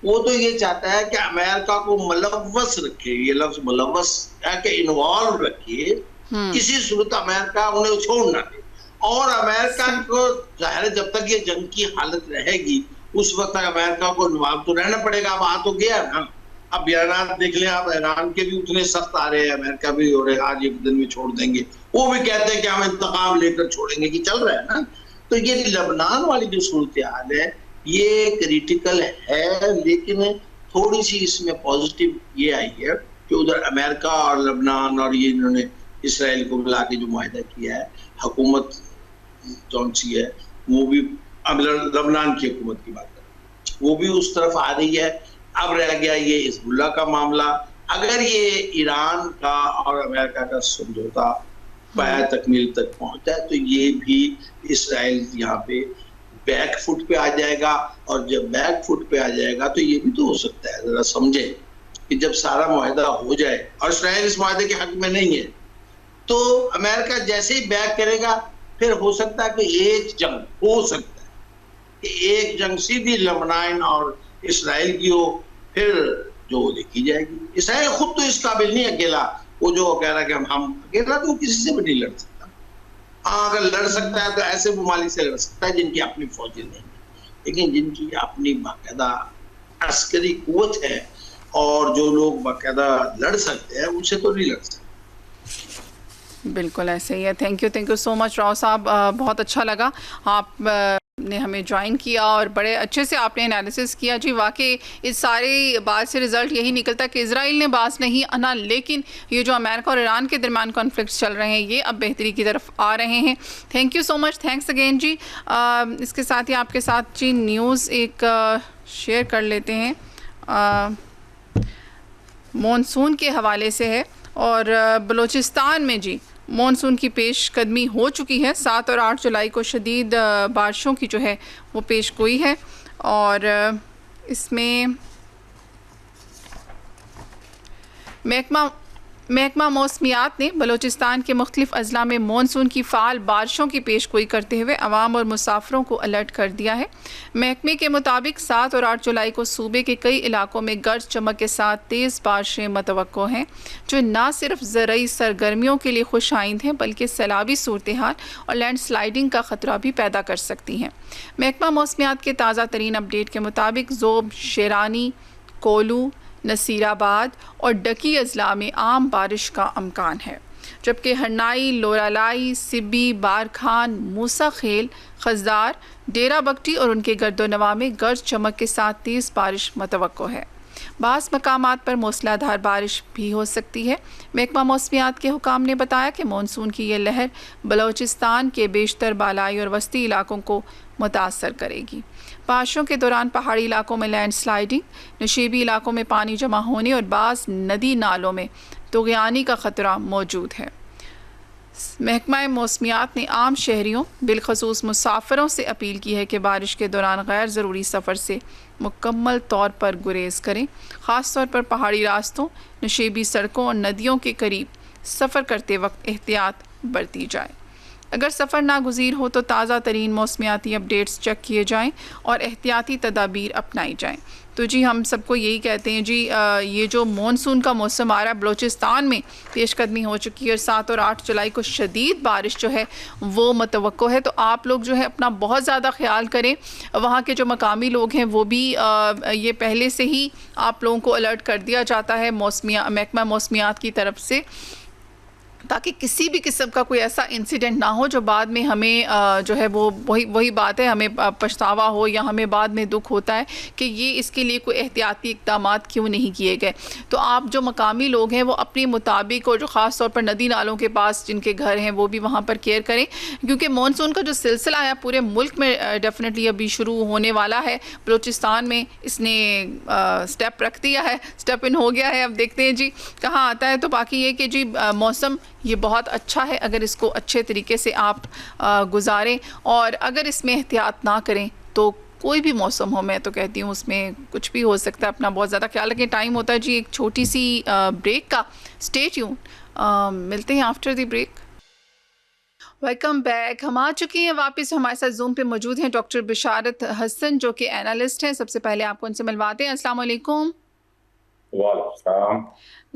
वो तो ये चाहता है कि अमेरिका को मुलव्वस रखे, ये लफ्ज मुलव्वस है कि इन्वॉल्व रखे, किसी सूरत अमेरिका उन्हें छोड़ ना दे। और अमेरिका को जाहिर है जब तक ये जंग की हालत रहेगी उस वक्त तक अमेरिका को जवाब तो रहना पड़ेगा। अब आ तो गया ना, अब बयान देख लें आप, ईरान के भी उतने सख्त आ रहे हैं, अमेरिका भी हो रहे आज एक दिन में छोड़ देंगे, वो भी कहते हैं कि हम इंतकाम लेकर छोड़ेंगे, कि चल रहा है ना। तो ये लबनान वाली जो सूरत हाल है ये क्रिटिकल है, लेकिन थोड़ी सी इसमें पॉजिटिव ये आई है कि उधर अमेरिका और लबनान और ये इन्होंने इसराइल को मिला के जो मुआहदा किया है, हुकूमत कौन सी है वो भी, अब लबनान की हुकूमत की बात करें, वो भी उस तरफ आ रही है। अब रह गया ये हिजबुल्लाह का मामला। अगर ये ईरान का और अमेरिका का समझौता पाया तकमील तक पहुंचा है तो ये भी इसराइल यहाँ पे बैक फुट पे आ जाएगा, और जब बैक फुट पे आ जाएगा तो ये भी तो हो सकता है, जरा समझे कि जब सारा मुआहदा हो जाए और इसराइल इस मुआहदे के हक में नहीं है तो अमेरिका जैसे ही बैक करेगा फिर हो सकता है कि एक जंग हो सकता है कि एक जंग सीधी लबनान और इसराइल की हो, फिर जो देखी जाएगी। इसराइल खुद तो इस काबिल नहीं अकेला, वो जो कह रहा है कि हम अकेला, तो किसी से भी नहीं लड़ सकता। हाँ, अगर लड़ सकता है तो ऐसे ममालिक से लड़ सकता है जिनकी अपनी फौजें नहीं है, लेकिन जिनकी अपनी बाकायदा अस्करी कुव्वत है और जो लोग बाकायदा लड़ सकते हैं उनसे तो नहीं लड़ सकते। बिल्कुल ऐसे ही है। Thank you so much Rao साहब, बहुत अच्छा लगा आप ने हमें ज्वाइन किया और बड़े अच्छे से आपने एनालिसिस किया। जी वाकई इस सारी बात से रिज़ल्ट यही निकलता है कि इजराइल ने बास नहीं आना, लेकिन ये जो अमेरिका और ईरान के दरमियान कॉन्फ्लिक्ट चल रहे हैं ये अब बेहतरी की तरफ आ रहे हैं। Thank you so much, thanks again जी। इसके साथ ही आपके साथ जी न्यूज़ एक शेयर कर लेते हैं, मॉनसून के हवाले से है, और बलूचिस्तान में जी मॉनसून की पेशकदमी हो चुकी है। 7 और 8 जुलाई को शदीद बारिशों की जो है वो पेशगोई है, और इसमें महकमा मौसमियात ने बलूचिस्तान के मुख्तलिफ अजला में मॉनसून की फ़ाल बारिशों की पेशगोई करते हुए अवाम और मुसाफिरों को अलर्ट कर दिया है। महकमे के मुताबिक 7 और 8 जुलाई को सूबे के कई इलाकों में गरज चमक के साथ तेज़ बारिशें मतवक्को हैं, जो न सिर्फ ज़रूरी सरगर्मियों के लिए खुश आइंद हैं बल्कि सैलाबी सूरत हाल और लैंड स्लाइडिंग का ख़तरा भी पैदा कर सकती हैं। महकमा मौसमियात के ताज़ा तरीन अपडेट के मुताबिक ज़ोब, शेरानी, कोलू, नसीराबाद और डकी अजला में आम बारिश का अमकान है, जबकि हरनाई, लोरालाई, सिब्बी, बारखान, मूसा खेल, खजदार, डेरा बगटी और उनके गर्दोनवा में गरज चमक के साथ तेज़ बारिश मतवक्को है। बाज़ मकामात पर मूसलाधार बारिश भी हो सकती है। महकमा मौसमियात के हुकाम ने बताया कि मानसून की यह लहर बलूचिस्तान के बेशतर बालाई और वस्ती इलाकों को मुतासर करेगी। बारिशों के दौरान पहाड़ी इलाकों में लैंड स्लाइडिंग, नशीबी इलाकों में पानी जमा होने और बाज़ नदी नालों में तुग़यानी का ख़तरा मौजूद है। महकमा मौसमियात ने आम शहरियों बिलखसूस मुसाफिरों से अपील की है कि बारिश के दौरान गैर ज़रूरी सफ़र से मुकम्मल तौर पर गुरेज करें, ख़ास तौर पर पहाड़ी रास्तों, नशीबी सड़कों और नदियों के करीब सफ़र करते वक्त एहतियात बरती जाए। अगर सफ़र नागुज़ीर हो तो ताज़ा तरीन मौसमियाती अपडेट्स चेक किए जाएँ और एहतियाती तदाबीर अपनाई जाएँ। तो जी हम सबको यही कहते हैं जी, ये जो मानसून का मौसम आ रहा है बलूचिस्तान में पेशकदमी हो चुकी है और 7 और 8 जुलाई को शदीद बारिश जो है वो मतवक्को है। तो आप लोग जो है अपना बहुत ज़्यादा ख्याल करें। वहाँ के जो मकामी लोग हैं वो भी ये पहले से ही आप लोगों को अलर्ट कर दिया जाता है महकमा मौसमियात की तरफ से, ताकि किसी भी किस्म का कोई ऐसा इंसिडेंट ना हो जो बाद में हमें जो है वो वही बात है, हमें पछतावा हो या हमें बाद में दुख होता है कि ये इसके लिए कोई एहतियाती इक़दामात क्यों नहीं किए गए। तो आप जो मकामी लोग हैं वो अपने मुताबिक, और जो ख़ास तौर पर नदी नालों के पास जिनके घर हैं वो भी वहाँ पर केयर करें, क्योंकि मानसून का जो सिलसिला है पूरे मुल्क में डेफिनेटली अभी शुरू होने वाला है। बलूचिस्तान में इसने स्टेप रख दिया है, स्टेप इन हो गया है। अब देखते हैं जी कहाँ आता है। तो बाकी ये कि जी मौसम ये बहुत अच्छा है अगर इसको अच्छे तरीके से आप गुजारें, और अगर इसमें एहतियात ना करें तो कोई भी मौसम हो, मैं तो कहती हूँ उसमें कुछ भी हो सकता है। अपना बहुत ज़्यादा ख्याल रखें। टाइम होता है जी एक छोटी सी ब्रेक का। स्टे ट्यून, मिलते हैं after the break. Welcome back. हम आ चुके हैं वापस। हमारे साथ जूम पे मौजूद हैं डॉक्टर बिशारत हसन जो कि एनालिस्ट हैं। सबसे पहले आपको उनसे मिलवाते हैं। अस्सलाम वालेकुम। वालेकुम।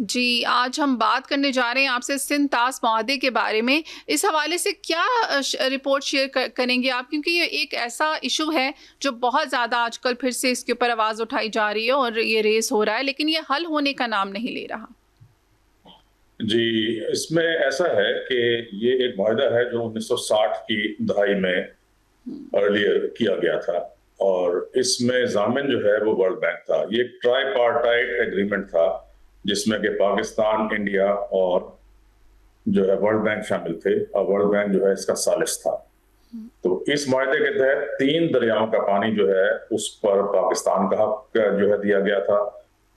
जी, आज हम बात करने जा रहे हैं आपसे सिंध तास माहदे के बारे में। इस हवाले से क्या रिपोर्ट शेयर करेंगे आप? क्योंकि ये एक ऐसा इशू है जो बहुत ज़्यादा आजकल फिर से इसके ऊपर आवाज़ उठाई जा रही है और ये रेस हो रहा है, लेकिन ये हल होने का नाम नहीं ले रहा। जी, इसमें ऐसा है कि ये एक माहिदा है जो 1960 की दहाई में अर्लियर किया गया था, और इसमें जामिन जो है वो वर्ल्ड बैंक था। ये एक ट्राईपार्टाइट एग्रीमेंट था जिसमें कि पाकिस्तान, इंडिया और जो है वर्ल्ड बैंक शामिल थे, और वर्ल्ड बैंक जो है इसका सालिस था। तो इस माहिदे के तहत 3 दरियाओं का पानी जो है उस पर पाकिस्तान का हक जो है दिया गया था,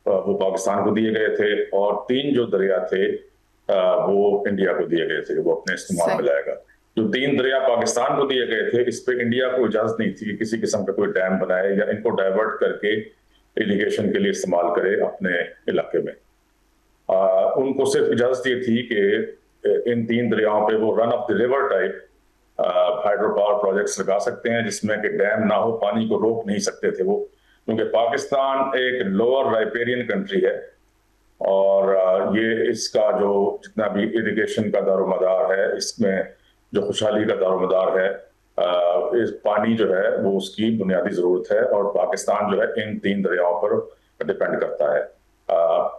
वो पाकिस्तान को दिए गए थे, और 3 जो दरिया थे वो इंडिया को दिए गए थे, वो अपने इस्तेमाल में लाएगा। जो 3 दरिया पाकिस्तान को दिए गए थे, इस पे इंडिया को इजाजत नहीं थी कि किसी किस्म का कोई डैम बनाए या इनको डाइवर्ट करके इरिगेशन के लिए इस्तेमाल करे अपने इलाके में। उनको सिर्फ इजाजत ये थी कि इन 3 दरियाओं पे वो run of the river type hydro power projects लगा सकते हैं, जिसमें कि डैम ना हो, पानी को रोक नहीं सकते थे वो, क्योंकि पाकिस्तान एक लोअर राइपेरियन कंट्री है, और ये इसका जो जितना भी इरिगेशन का दारोमदार है, इसमें जो खुशहाली का दारोमदार है, इस पानी जो है वो उसकी बुनियादी जरूरत है, और पाकिस्तान जो है इन 3 दरियाओं पर डिपेंड करता है।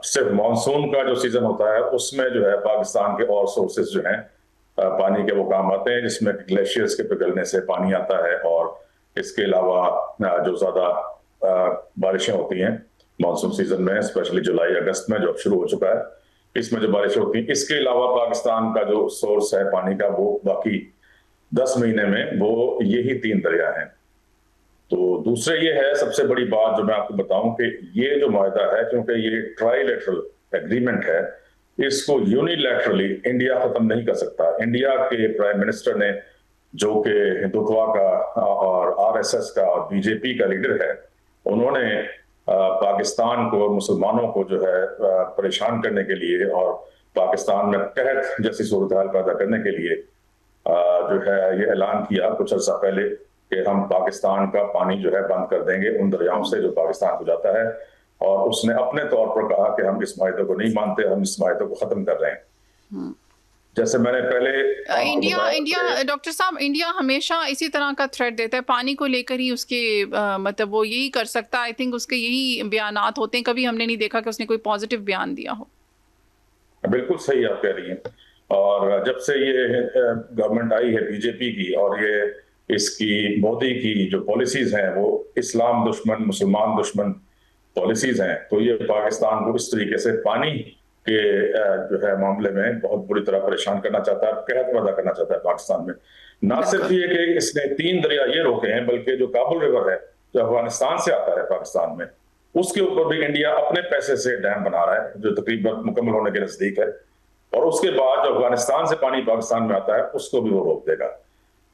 सिर्फ मानसून का जो सीजन होता है उसमें जो है पाकिस्तान के और सोर्सेज जो हैं पानी के वो काम आते हैं, जिसमें ग्लेशियर्स के पिघलने से पानी आता है, और इसके अलावा जो ज्यादा बारिशें होती हैं मानसून सीजन में, स्पेशली जुलाई अगस्त में जो अब शुरू हो चुका है, इसमें जो बारिशें होती हैं, इसके अलावा पाकिस्तान का जो सोर्स है पानी का वो बाकी 10 महीने में वो यही 3 दरिया हैं। तो दूसरे ये है सबसे बड़ी बात जो मैं आपको बताऊं कि ये जो माहिदा है, क्योंकि ये ट्राइलेटरल एग्रीमेंट है, इसको यूनिलैटरली इंडिया खत्म नहीं कर सकता। इंडिया के प्राइम मिनिस्टर ने, जो कि हिंदुत्व का और आरएसएस का और बीजेपी का लीडर है, उन्होंने पाकिस्तान को, मुसलमानों को जो है परेशान करने के लिए और पाकिस्तान में कहत जैसी सूरत हाल पैदा करने के लिए जो है ये ऐलान किया कुछ अर्सा पहले कि हम पाकिस्तान का पानी जो है बंद कर देंगे उन दरियाओं से जो पाकिस्तान को जाता है, और उसने अपने तौर पर कहा कि हम इस माहिदे को नहीं मानते, हम इस माहिदे को खत्म कर रहे हैं। जैसे मैंने पहले इंडिया डॉक्टर साहब, इंडिया हमेशा इसी तरह का थ्रेट देता है पानी को लेकर ही, उसके मतलब वो यही कर सकता है। आई थिंक उसके यही बयानात होते हैं, कभी हमने नहीं देखा कि उसने कोई पॉजिटिव बयान दिया हो। बिल्कुल सही आप कह रही हैं, और जब से ये गवर्नमेंट आई है बीजेपी की, और ये इसकी मोदी की जो पॉलिसीज हैं वो इस्लाम दुश्मन, मुसलमान दुश्मन पॉलिसीज हैं, तो ये पाकिस्तान को इस तरीके से पानी के जो है मामले में बहुत बुरी तरह परेशान करना चाहता है, कहत पैदा करना चाहता है पाकिस्तान में। ना सिर्फ ये कि इसने 3 दरिया ये रोके हैं, बल्कि जो काबुल रिवर है जो अफगानिस्तान से आता है पाकिस्तान में, उसके ऊपर भी इंडिया अपने पैसे से डैम बना रहा है जो तकरीबन मुकम्मल होने के नजदीक है, और उसके बाद जो अफगानिस्तान से पानी पाकिस्तान में आता है उसको भी वो रोक देगा।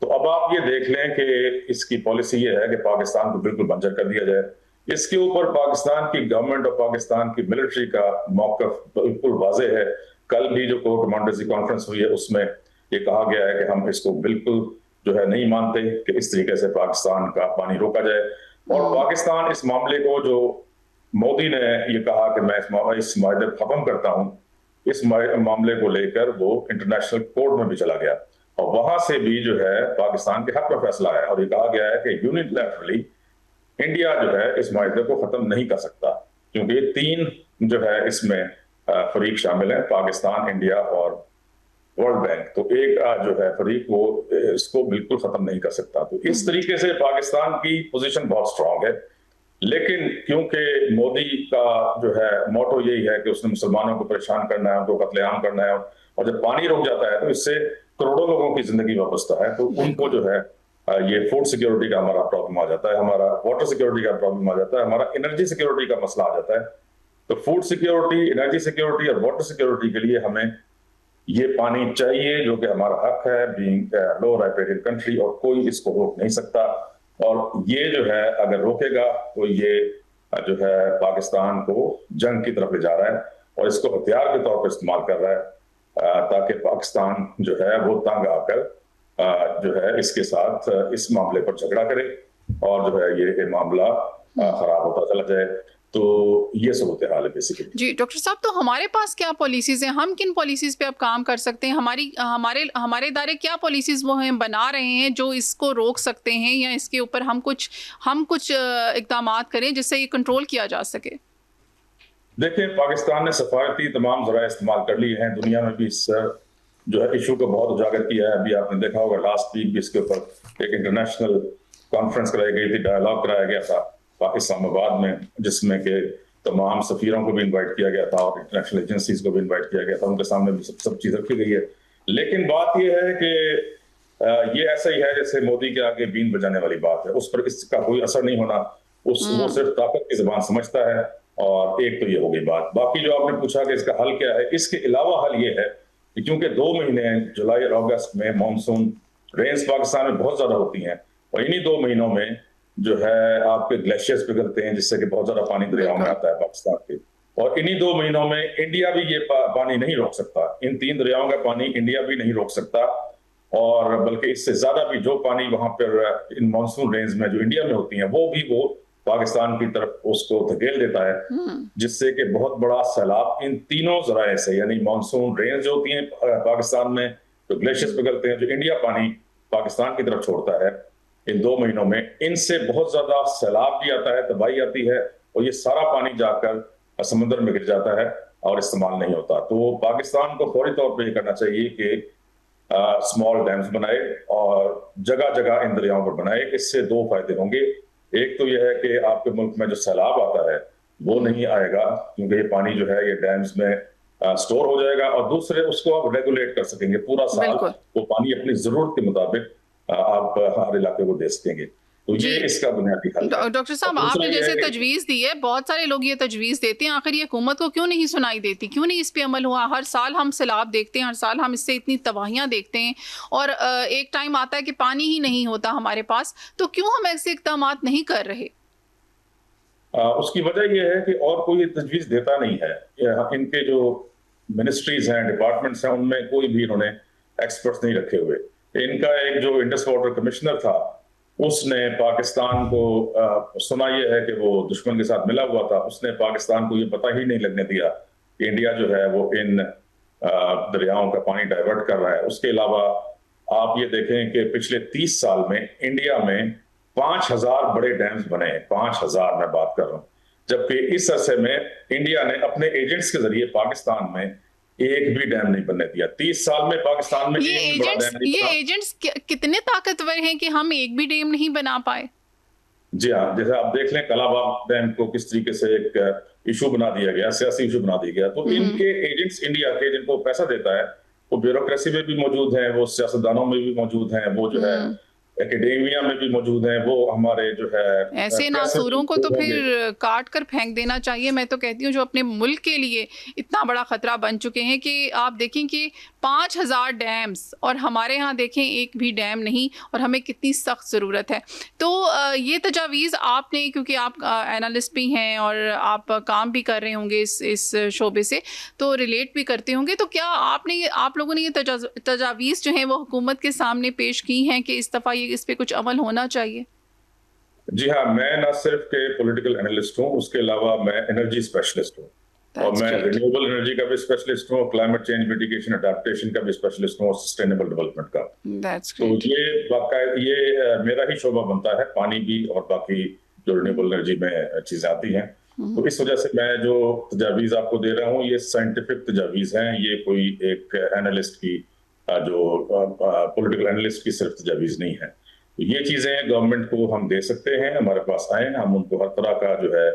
तो अब आप ये देख लें कि इसकी पॉलिसी ये है कि पाकिस्तान को बिल्कुल बंजर कर दिया जाए। इसके ऊपर पाकिस्तान की गवर्नमेंट और पाकिस्तान की मिलिट्री का मौकफ बिल्कुल वाजे है। कल भी जो कोर कमांडर्स की कॉन्फ्रेंस हुई है उसमें ये कहा गया है कि हम इसको बिल्कुल जो है नहीं मानते कि इस तरीके से पाकिस्तान का पानी रोका जाए, और पाकिस्तान इस मामले को, जो मोदी ने ये कहा कि मैं इस माहदे को खत्म करता हूं, इस मामले को लेकर वो इंटरनेशनल कोर्ट में भी चला गया, और वहां से भी जो है पाकिस्तान के हक में फैसला है, और ये कहा गया है कि यूनिलैटरली इंडिया जो है इस माहदे को खत्म नहीं कर सकता, क्योंकि ये 3 जो है इसमें फरीक शामिल है, पाकिस्तान, इंडिया और वर्ल्ड बैंक। तो एक जो है फरीक वो इसको बिल्कुल खत्म नहीं कर सकता। तो इस तरीके से पाकिस्तान की पोजीशन बहुत स्ट्रांग है, लेकिन क्योंकि मोदी का जो है मोटो यही है कि उसने मुसलमानों को परेशान करना है, उनको कत्लेआम करना है, और जब पानी रुक जाता है तो इससे करोड़ों लोगों की जिंदगी वाबस्ता है, तो उनको जो है ये फूड सिक्योरिटी का हमारा प्रॉब्लम आ जाता है, हमारा वाटर सिक्योरिटी का प्रॉब्लम आ जाता है, हमारा एनर्जी सिक्योरिटी का मसला आ जाता है। तो फूड सिक्योरिटी, एनर्जी सिक्योरिटी और वाटर सिक्योरिटी के लिए हमें ये पानी चाहिए जो कि हमारा हक है, बीइंग लो राइपेरियन कंट्री, और कोई इसको रोक नहीं सकता। और ये जो है अगर रोकेगा तो ये जो है पाकिस्तान को जंग की तरफ ले जा रहा है, और इसको हथियार के तौर पर इस्तेमाल कर रहा है, ताकि पाकिस्तान जो है वो तंग आकर जो है इसके साथ इस मामले पर झगड़ा करे, और जो है ये मामला खराब होता चला जाए। तो ये सब होते हाल है बेसिकली। जी डॉक्टर साहब, तो हमारे पास क्या पॉलिसीज हैं, हम किन पॉलिसीज पे अब काम कर सकते हैं? हमारे इदारे क्या पॉलिसीज वो हैं बना रहे हैं जो इसको रोक सकते हैं, या इसके ऊपर हम कुछ इक़दाम करें जिससे ये कंट्रोल किया जा सके? देखिए, पाकिस्तान ने सफारती तमाम ज़राए इस्तेमाल कर लिए हैं, दुनिया में भी इस जो है इशू को बहुत उजागर किया है। अभी आपने देखा होगा लास्ट वीक भी इसके ऊपर एक इंटरनेशनल कॉन्फ्रेंस कराई गई थी, डायलॉग कराया गया था इस्लामाबाद में, जिसमें कि तमाम सफीरों को भी इनवाइट किया गया था और इंटरनेशनल एजेंसीज को भी इनवाइट किया गया था, उनके सामने भी सब चीज़ रखी गई है। लेकिन बात यह है कि ये ऐसा ही है जैसे मोदी के आगे बीन बजाने वाली बात है, उस पर इसका कोई असर नहीं होना। वो सिर्फ ताकत की ज़बान समझता है। और एक तो ये हो गई बात। बाकी जो आपने पूछा कि इसका हल क्या है, इसके अलावा हल ये है कि क्योंकि 2 महीने जुलाई और अगस्त में मानसून रेंज पाकिस्तान में बहुत ज्यादा होती हैं, और इन्हीं 2 महीनों में जो है आपके ग्लेशियर्स पिघलते हैं, जिससे कि बहुत ज्यादा पानी दरियाओं में आता है पाकिस्तान के। और इन्हीं 2 महीनों में इंडिया भी ये पानी नहीं रोक सकता, इन 3 दरियाओं का पानी इंडिया भी नहीं रोक सकता, और बल्कि इससे ज्यादा भी जो पानी वहां पर इन मानसून रेंज में जो इंडिया में होती है वो पाकिस्तान की तरफ उसको धकेल देता है, जिससे कि बहुत बड़ा सैलाब इन तीनों जराए से, यानी मानसून रेंज जो होती है पाकिस्तान में, जो ग्लेशियर्स पिघलते हैं, जो इंडिया पानी पाकिस्तान की तरफ छोड़ता है इन 2 महीनों में, इनसे बहुत ज्यादा सैलाब भी आता है, तबाही आती है, और ये सारा पानी जाकर समुद्र में गिर जाता है और इस्तेमाल नहीं होता। तो पाकिस्तान को फौरी तौर पर यह करना चाहिए कि स्मॉल डैम्स बनाए और जगह जगह इन दरियाओं पर बनाए। इससे 2 फायदे होंगे। एक तो यह है कि आपके मुल्क में जो सैलाब आता है वो नहीं आएगा, क्योंकि ये पानी जो है ये डैम्स में स्टोर हो जाएगा, और दूसरे उसको आप रेगुलेट कर सकेंगे पूरा साल, वो पानी अपनी जरूरत के मुताबिक आप हर इलाके को दे सकेंगे। तो ये इसका बुनियादी हल है। डॉक्टर साहब, आपने जैसे तजवीज़ दी है, बहुत सारे लोग ये तजवीज़ देते हैं, आखिर ये हुकूमत को क्यों नहीं सुनाई देती, क्यों नहीं इस पे अमल हुआ? हर साल हम सैलाब देखते हैं, हर साल हम इससे इतनी तबाहियां देखते हैं, और एक टाइम आता है कि पानी ही नहीं होता हमारे पास, तो क्यों हम ऐसे इक़दाम नहीं कर रहे? उसकी वजह यह है कि और कोई तजवीज़ देता नहीं है। इनके जो मिनिस्ट्रीज हैं, डिपार्टमेंट्स हैं, उनमें कोई भी इन्होंने एक्सपर्ट्स नहीं रखे हुए। इनका एक जो इंडस वाटर कमिश्नर था, उसने पाकिस्तान को सुना यह है कि वो दुश्मन के साथ मिला हुआ था, उसने पाकिस्तान को ये पता ही नहीं लगने दिया कि इंडिया जो है वो इन दरियाओं का पानी डाइवर्ट कर रहा है। उसके अलावा आप ये देखें कि पिछले 30 साल में इंडिया में 5000 बड़े डैम्स बने हैं, 5000 मैं बात कर रहा हूँ, जबकि इस अरसे में इंडिया ने अपने एजेंट्स के जरिए पाकिस्तान में एक भी डैम नहीं बनने दिया। 30 साल में पाकिस्तान में ये एजेंट्स कितने ताकतवर हैं कि हम एक भी डैम नहीं बना पाए? जी हाँ, जैसे आप देख लें कलाबाग डैम को किस तरीके से एक इशू बना दिया गया, सियासी इशू बना दिया गया। तो इनके एजेंट्स इंडिया के, जिनको पैसा देता है, वो ब्यूरोक्रेसी में भी मौजूद हैं, वो सियासतदानों में भी मौजूद हैं, वो जो है एकेडेमिया में भी मौजूद हैं, वो हमारे जो है ऐसे नासूरों को तो फिर काट कर फेंक देना चाहिए। मैं तो कहती हूँ जो अपने मुल्क के लिए इतना बड़ा खतरा बन चुके हैं कि आप देखें कि 5000 डैम्स और हमारे यहाँ देखें एक भी डैम नहीं, और हमें कितनी सख्त ज़रूरत है। तो ये तजावीज़ आपने, क्योंकि आप एनालिस्ट भी हैं और आप काम भी कर रहे होंगे इस शोबे से, तो रिलेट भी करते होंगे, तो क्या आप लोगों ने ये तजावीज़ जो हैं वो हुकूमत के सामने पेश की हैं कि इस दफ़ा इस पे कुछ अमल होना चाहिए? जी हाँ, मैं ना सिर्फ के पॉलिटिकल एनालिस्ट हूँ, उसके अलावा मैं एनर्जी स्पेशलिस्ट हूँ, और मैं रिन्यूएबल एनर्जी का भी स्पेशलिस्ट हूँ, क्लाइमेट चेंज मिटिगेशन अडैप्टेशन का भी स्पेशलिस्ट हूँ, और सस्टेनेबल डेवलपमेंट का। तो ये मेरा ही शोबा बनता है, पानी भी और बाकी जो रिन्यूएबल एनर्जी में चीजें आती हैं। तो इस वजह से मैं जो तजावीज आपको दे रहा हूँ, ये साइंटिफिक तजावीज हैं, ये कोई एक एनालिस्ट की, जो पॉलिटिकल एनालिस्ट की सिर्फ तजावीज नहीं है। तो ये चीजें गवर्नमेंट को हम दे सकते हैं, हमारे पास आए, हम उनको हर तरह का जो है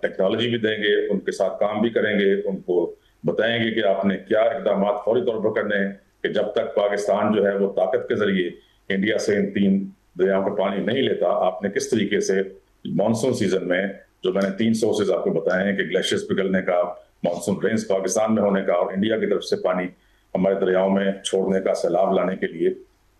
टेक्नोलॉजी भी देंगे, उनके साथ काम भी करेंगे, उनको बताएंगे कि आपने क्या इकदाम फौरी तौर पर करने हैं, कि जब तक पाकिस्तान जो है वो ताकत के जरिए इंडिया से इन 3 दरियाओं का पानी नहीं लेता, आपने किस तरीके से मानसून सीजन में, जो मैंने 3 सोर्सेज आपको बताए हैं कि ग्लेशियर्स पिघलने का, मानसून रेंज पाकिस्तान में होने का, और इंडिया की तरफ से पानी हमारे दरियाओं में छोड़ने का, सैलाब लाने के लिए,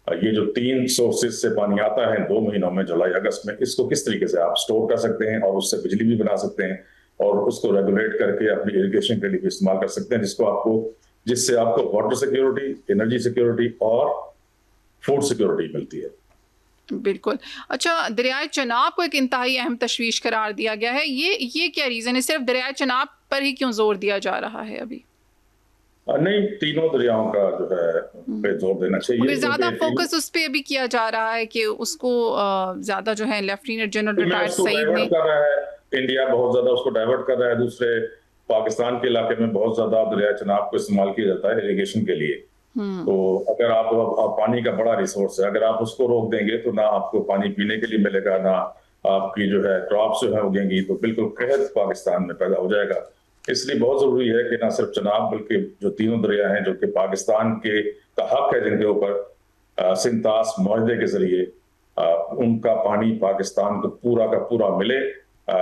ये जो 3 सोर्सेज से पानी आता है 2 महीनों में, जुलाई अगस्त में, इसको किस तरीके से आप स्टोर कर सकते हैं और उससे बिजली भी बना सकते हैं, और उसको रेगुलेट करके अपनी इरिगेशन के लिए भी इस्तेमाल कर सकते हैं, जिससे आपको वाटर सिक्योरिटी, एनर्जी सिक्योरिटी और फूड सिक्योरिटी मिलती है। बिल्कुल। अच्छा, दरियाए चनाब को एक इंतहाई अहम तशवीश करार दिया गया है। ये क्या रीज़न है? सिर्फ दरियाए चनाब पर ही क्यों ज़ोर दिया जा रहा है अभी? नहीं, तीनों दरियाओं का जो है हुँ। पे जोर देना मगर चाहिए, ज़्यादा क्योंकि तीनों फ़ोकस उस पे अभी किया जा रहा है कि उसको ज़्यादा जो है लेफ्टिनेंट जनरल में रिटायर्ड उसको सईद डाइवर्ट ने। कर रहा है। इंडिया बहुत ज्यादा उसको डाइवर्ट कर रहा है। दूसरे पाकिस्तान के इलाके में बहुत ज्यादा दरिया चनाब को इस्तेमाल किया जाता है इरिगेशन के लिए। हुँ। तो अगर आप पानी का बड़ा रिसोर्स है, अगर आप उसको रोक देंगे तो ना आपको पानी पीने के लिए मिलेगा, ना आपकी जो है क्रॉप्स जो है उगेंगी, तो बिल्कुल कहत पाकिस्तान में पैदा हो जाएगा। इसलिए बहुत जरूरी है कि ना सिर्फ चनाब बल्कि जो तीनों दरिया हैं जो कि पाकिस्तान के का हक है, जिनके ऊपर सिंतास मुआहदे के जरिए उनका पानी पाकिस्तान को पूरा का पूरा मिले,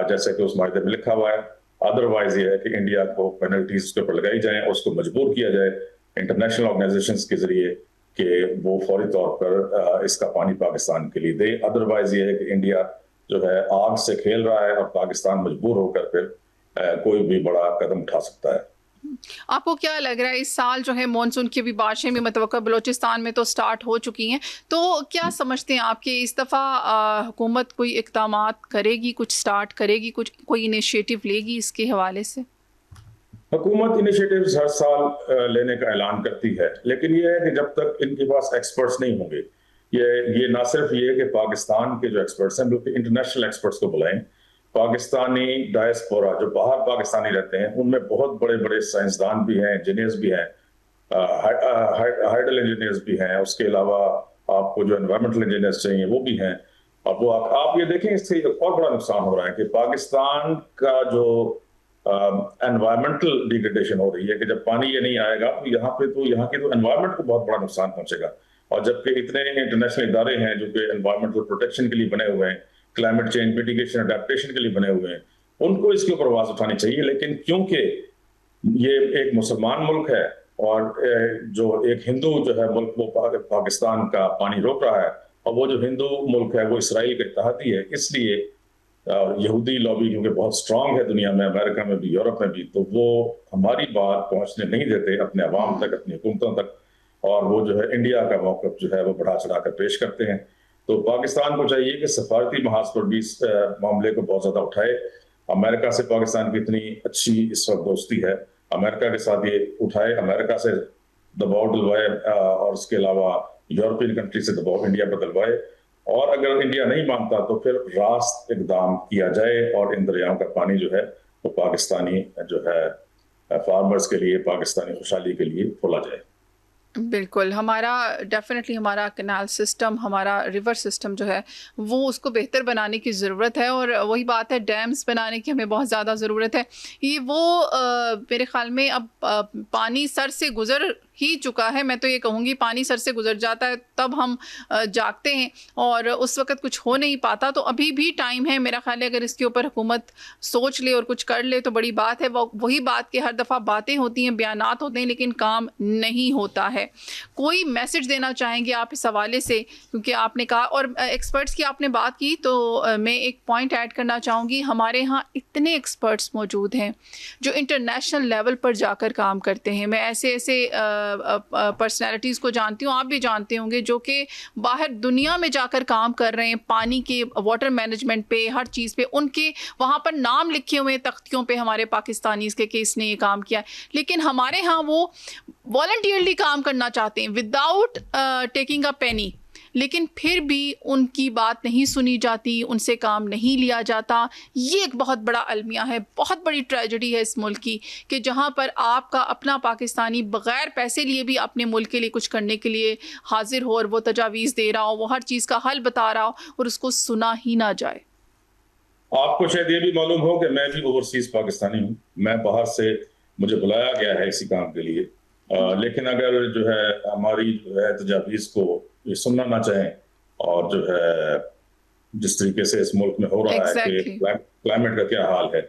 जैसे कि उस मुआहदे में लिखा हुआ है। अदरवाइज ये है कि इंडिया को पेनल्टीज उसके ऊपर लगाई जाए, उसको मजबूर किया जाए इंटरनेशनल ऑर्गेनाइजेशंस के जरिए कि वो फौरी तौर पर इसका पानी पाकिस्तान के लिए दे। अदरवाइज ये है कि इंडिया जो है आग से खेल रहा है और पाकिस्तान मजबूर होकर फिर कोई भी बड़ा कदम उठा सकता है। आपको क्या लग रहा है इस साल जो है मॉनसून की भी बारिशें भी मतवक्का बलूचिस्तान में तो स्टार्ट हो चुकी हैं, तो क्या समझते हैं आप कि इस दफ़ा हुकूमत कोई इक़दामात करेगी, कुछ स्टार्ट करेगी, कुछ कोई इनिशिएटिव लेगी इसके हवाले से? हुकूमत इनिशिएटिव्स हर साल लेने का ऐलान करती है, लेकिन ये है कि जब तक इनके पास एक्सपर्ट्स नहीं होंगे, ये ना सिर्फ ये कि पाकिस्तान के जो एक्सपर्ट्स हैं बल्कि इंटरनेशनल एक्सपर्ट्स को बुलाएं। पाकिस्तानी डायस्पोरा जो बाहर पाकिस्तानी रहते हैं, उनमें बहुत बड़े बड़े साइंसदान भी हैं, इंजीनियर्स भी हैं, हाइडल इंजीनियर्स भी हैं। उसके अलावा आपको जो एनवायरमेंटल इंजीनियर्स चाहिए वो भी हैं। अब वो आप ये देखें, इससे एक और बड़ा नुकसान हो रहा है कि पाकिस्तान का जो एनवायरमेंटल डिग्रेडेशन हो रही है कि जब पानी ये नहीं आएगा तो यहाँ की तो एनवायरमेंट को बहुत बड़ा नुकसान पहुंचेगा। और जबकि इतने इंटरनेशनल इदारे हैं जो कि एनवायरमेंटल प्रोटेक्शन के लिए बने हुए हैं, क्लाइमेट चेंज मिटिगेशन अडेप्टेशन के लिए बने हुए हैं, उनको इसके ऊपर आवाज उठानी चाहिए। लेकिन क्योंकि ये एक मुसलमान मुल्क है और जो एक हिंदू जो है मुल्क वो पाकिस्तान का पानी रोक रहा है, और वो जो हिंदू मुल्क है वो इसराइल का इत्तेहादी है, इसलिए यहूदी लॉबी क्योंकि बहुत स्ट्रांग है दुनिया में, अमेरिका में भी यूरोप में भी, तो वो हमारी बात पहुंचने नहीं देते अपने अवाम तक, अपनी हुकूमतों तक। और वो जो है इंडिया का मौक़िफ़ जो है वो बढ़ा चढ़ा कर पेश करते हैं। तो पाकिस्तान को चाहिए कि सफारती महाज पर भी इस मामले को बहुत ज्यादा उठाए। अमेरिका से पाकिस्तान की इतनी अच्छी इस वक्त दोस्ती है, अमेरिका के साथ ये उठाए, अमेरिका से दबाव डलवाए, और उसके अलावा यूरोपियन कंट्री से दबाव इंडिया पर डलवाए। और अगर इंडिया नहीं मानता तो फिर रास्त इकदाम किया जाए और इन दरियाओं का पानी जो है वो पाकिस्तानी जो है फार्मर्स के लिए, पाकिस्तानी खुशहाली के लिए खोला जाए। बिल्कुल, हमारा डेफ़िनेटली हमारा कैनाल सिस्टम, हमारा रिवर सिस्टम जो है, वो उसको बेहतर बनाने की ज़रूरत है। और वही बात है, डैम्स बनाने की हमें बहुत ज़्यादा ज़रूरत है। ये वो मेरे ख़्याल में अब पानी सर से गुज़र ही चुका है। मैं तो ये कहूँगी पानी सर से गुज़र जाता है तब हम जागते हैं, और उस वक़्त कुछ हो नहीं पाता। तो अभी भी टाइम है मेरा ख़्याल है, अगर इसके ऊपर हुकूमत सोच ले और कुछ कर ले तो बड़ी बात है। वही बात कि हर दफ़ा बातें होती हैं, बयानात होते हैं, लेकिन काम नहीं होता है। कोई मैसेज देना चाहेंगे आप इस हवाले से? क्योंकि आपने कहा और एक्सपर्ट्स की आपने बात की, तो मैं एक पॉइंट ऐड करना चाहूँगी। हमारे यहाँ इतने एक्सपर्ट्स मौजूद हैं जो इंटरनेशनल लेवल पर जाकर काम करते हैं। मैं ऐसे पर्सनैलिटीज़ को जानती हूँ, आप भी जानते होंगे, जो कि बाहर दुनिया में जाकर काम कर रहे हैं, पानी के वाटर मैनेजमेंट पे, हर चीज़ पे। उनके वहाँ पर नाम लिखे हुए हैं तख्तियों पे हमारे पाकिस्तानीज़ के कि इसने ये काम किया। लेकिन हमारे यहाँ वो वॉलंटियरली काम करना चाहते हैं विदाउट टेकिंग अ पेनी, लेकिन फिर भी उनकी बात नहीं सुनी जाती, उनसे काम नहीं लिया जाता। ये एक बहुत बड़ा अलमिया है, बहुत बड़ी ट्रेजेडी है इस मुल्क की, कि जहाँ पर आपका अपना पाकिस्तानी बग़ैर पैसे लिए भी अपने मुल्क के लिए कुछ करने के लिए हाजिर हो, और वो तजावीज़ दे रहा हो, वो हर चीज़ का हल बता रहा हो, और उसको सुना ही ना जाए। आपको शायद ये भी मालूम हो कि मैं भी ओवरसीज पाकिस्तानी हूँ। मैं बाहर से, मुझे बुलाया गया है इसी काम के लिए, लेकिन अगर जो है हमारी जो है तजावीज़ को ये सुनना ना चाहें, और जो है जिस तरीके से इस मुल्क में हो रहा है कि क्लाइमेट का क्या हाल है,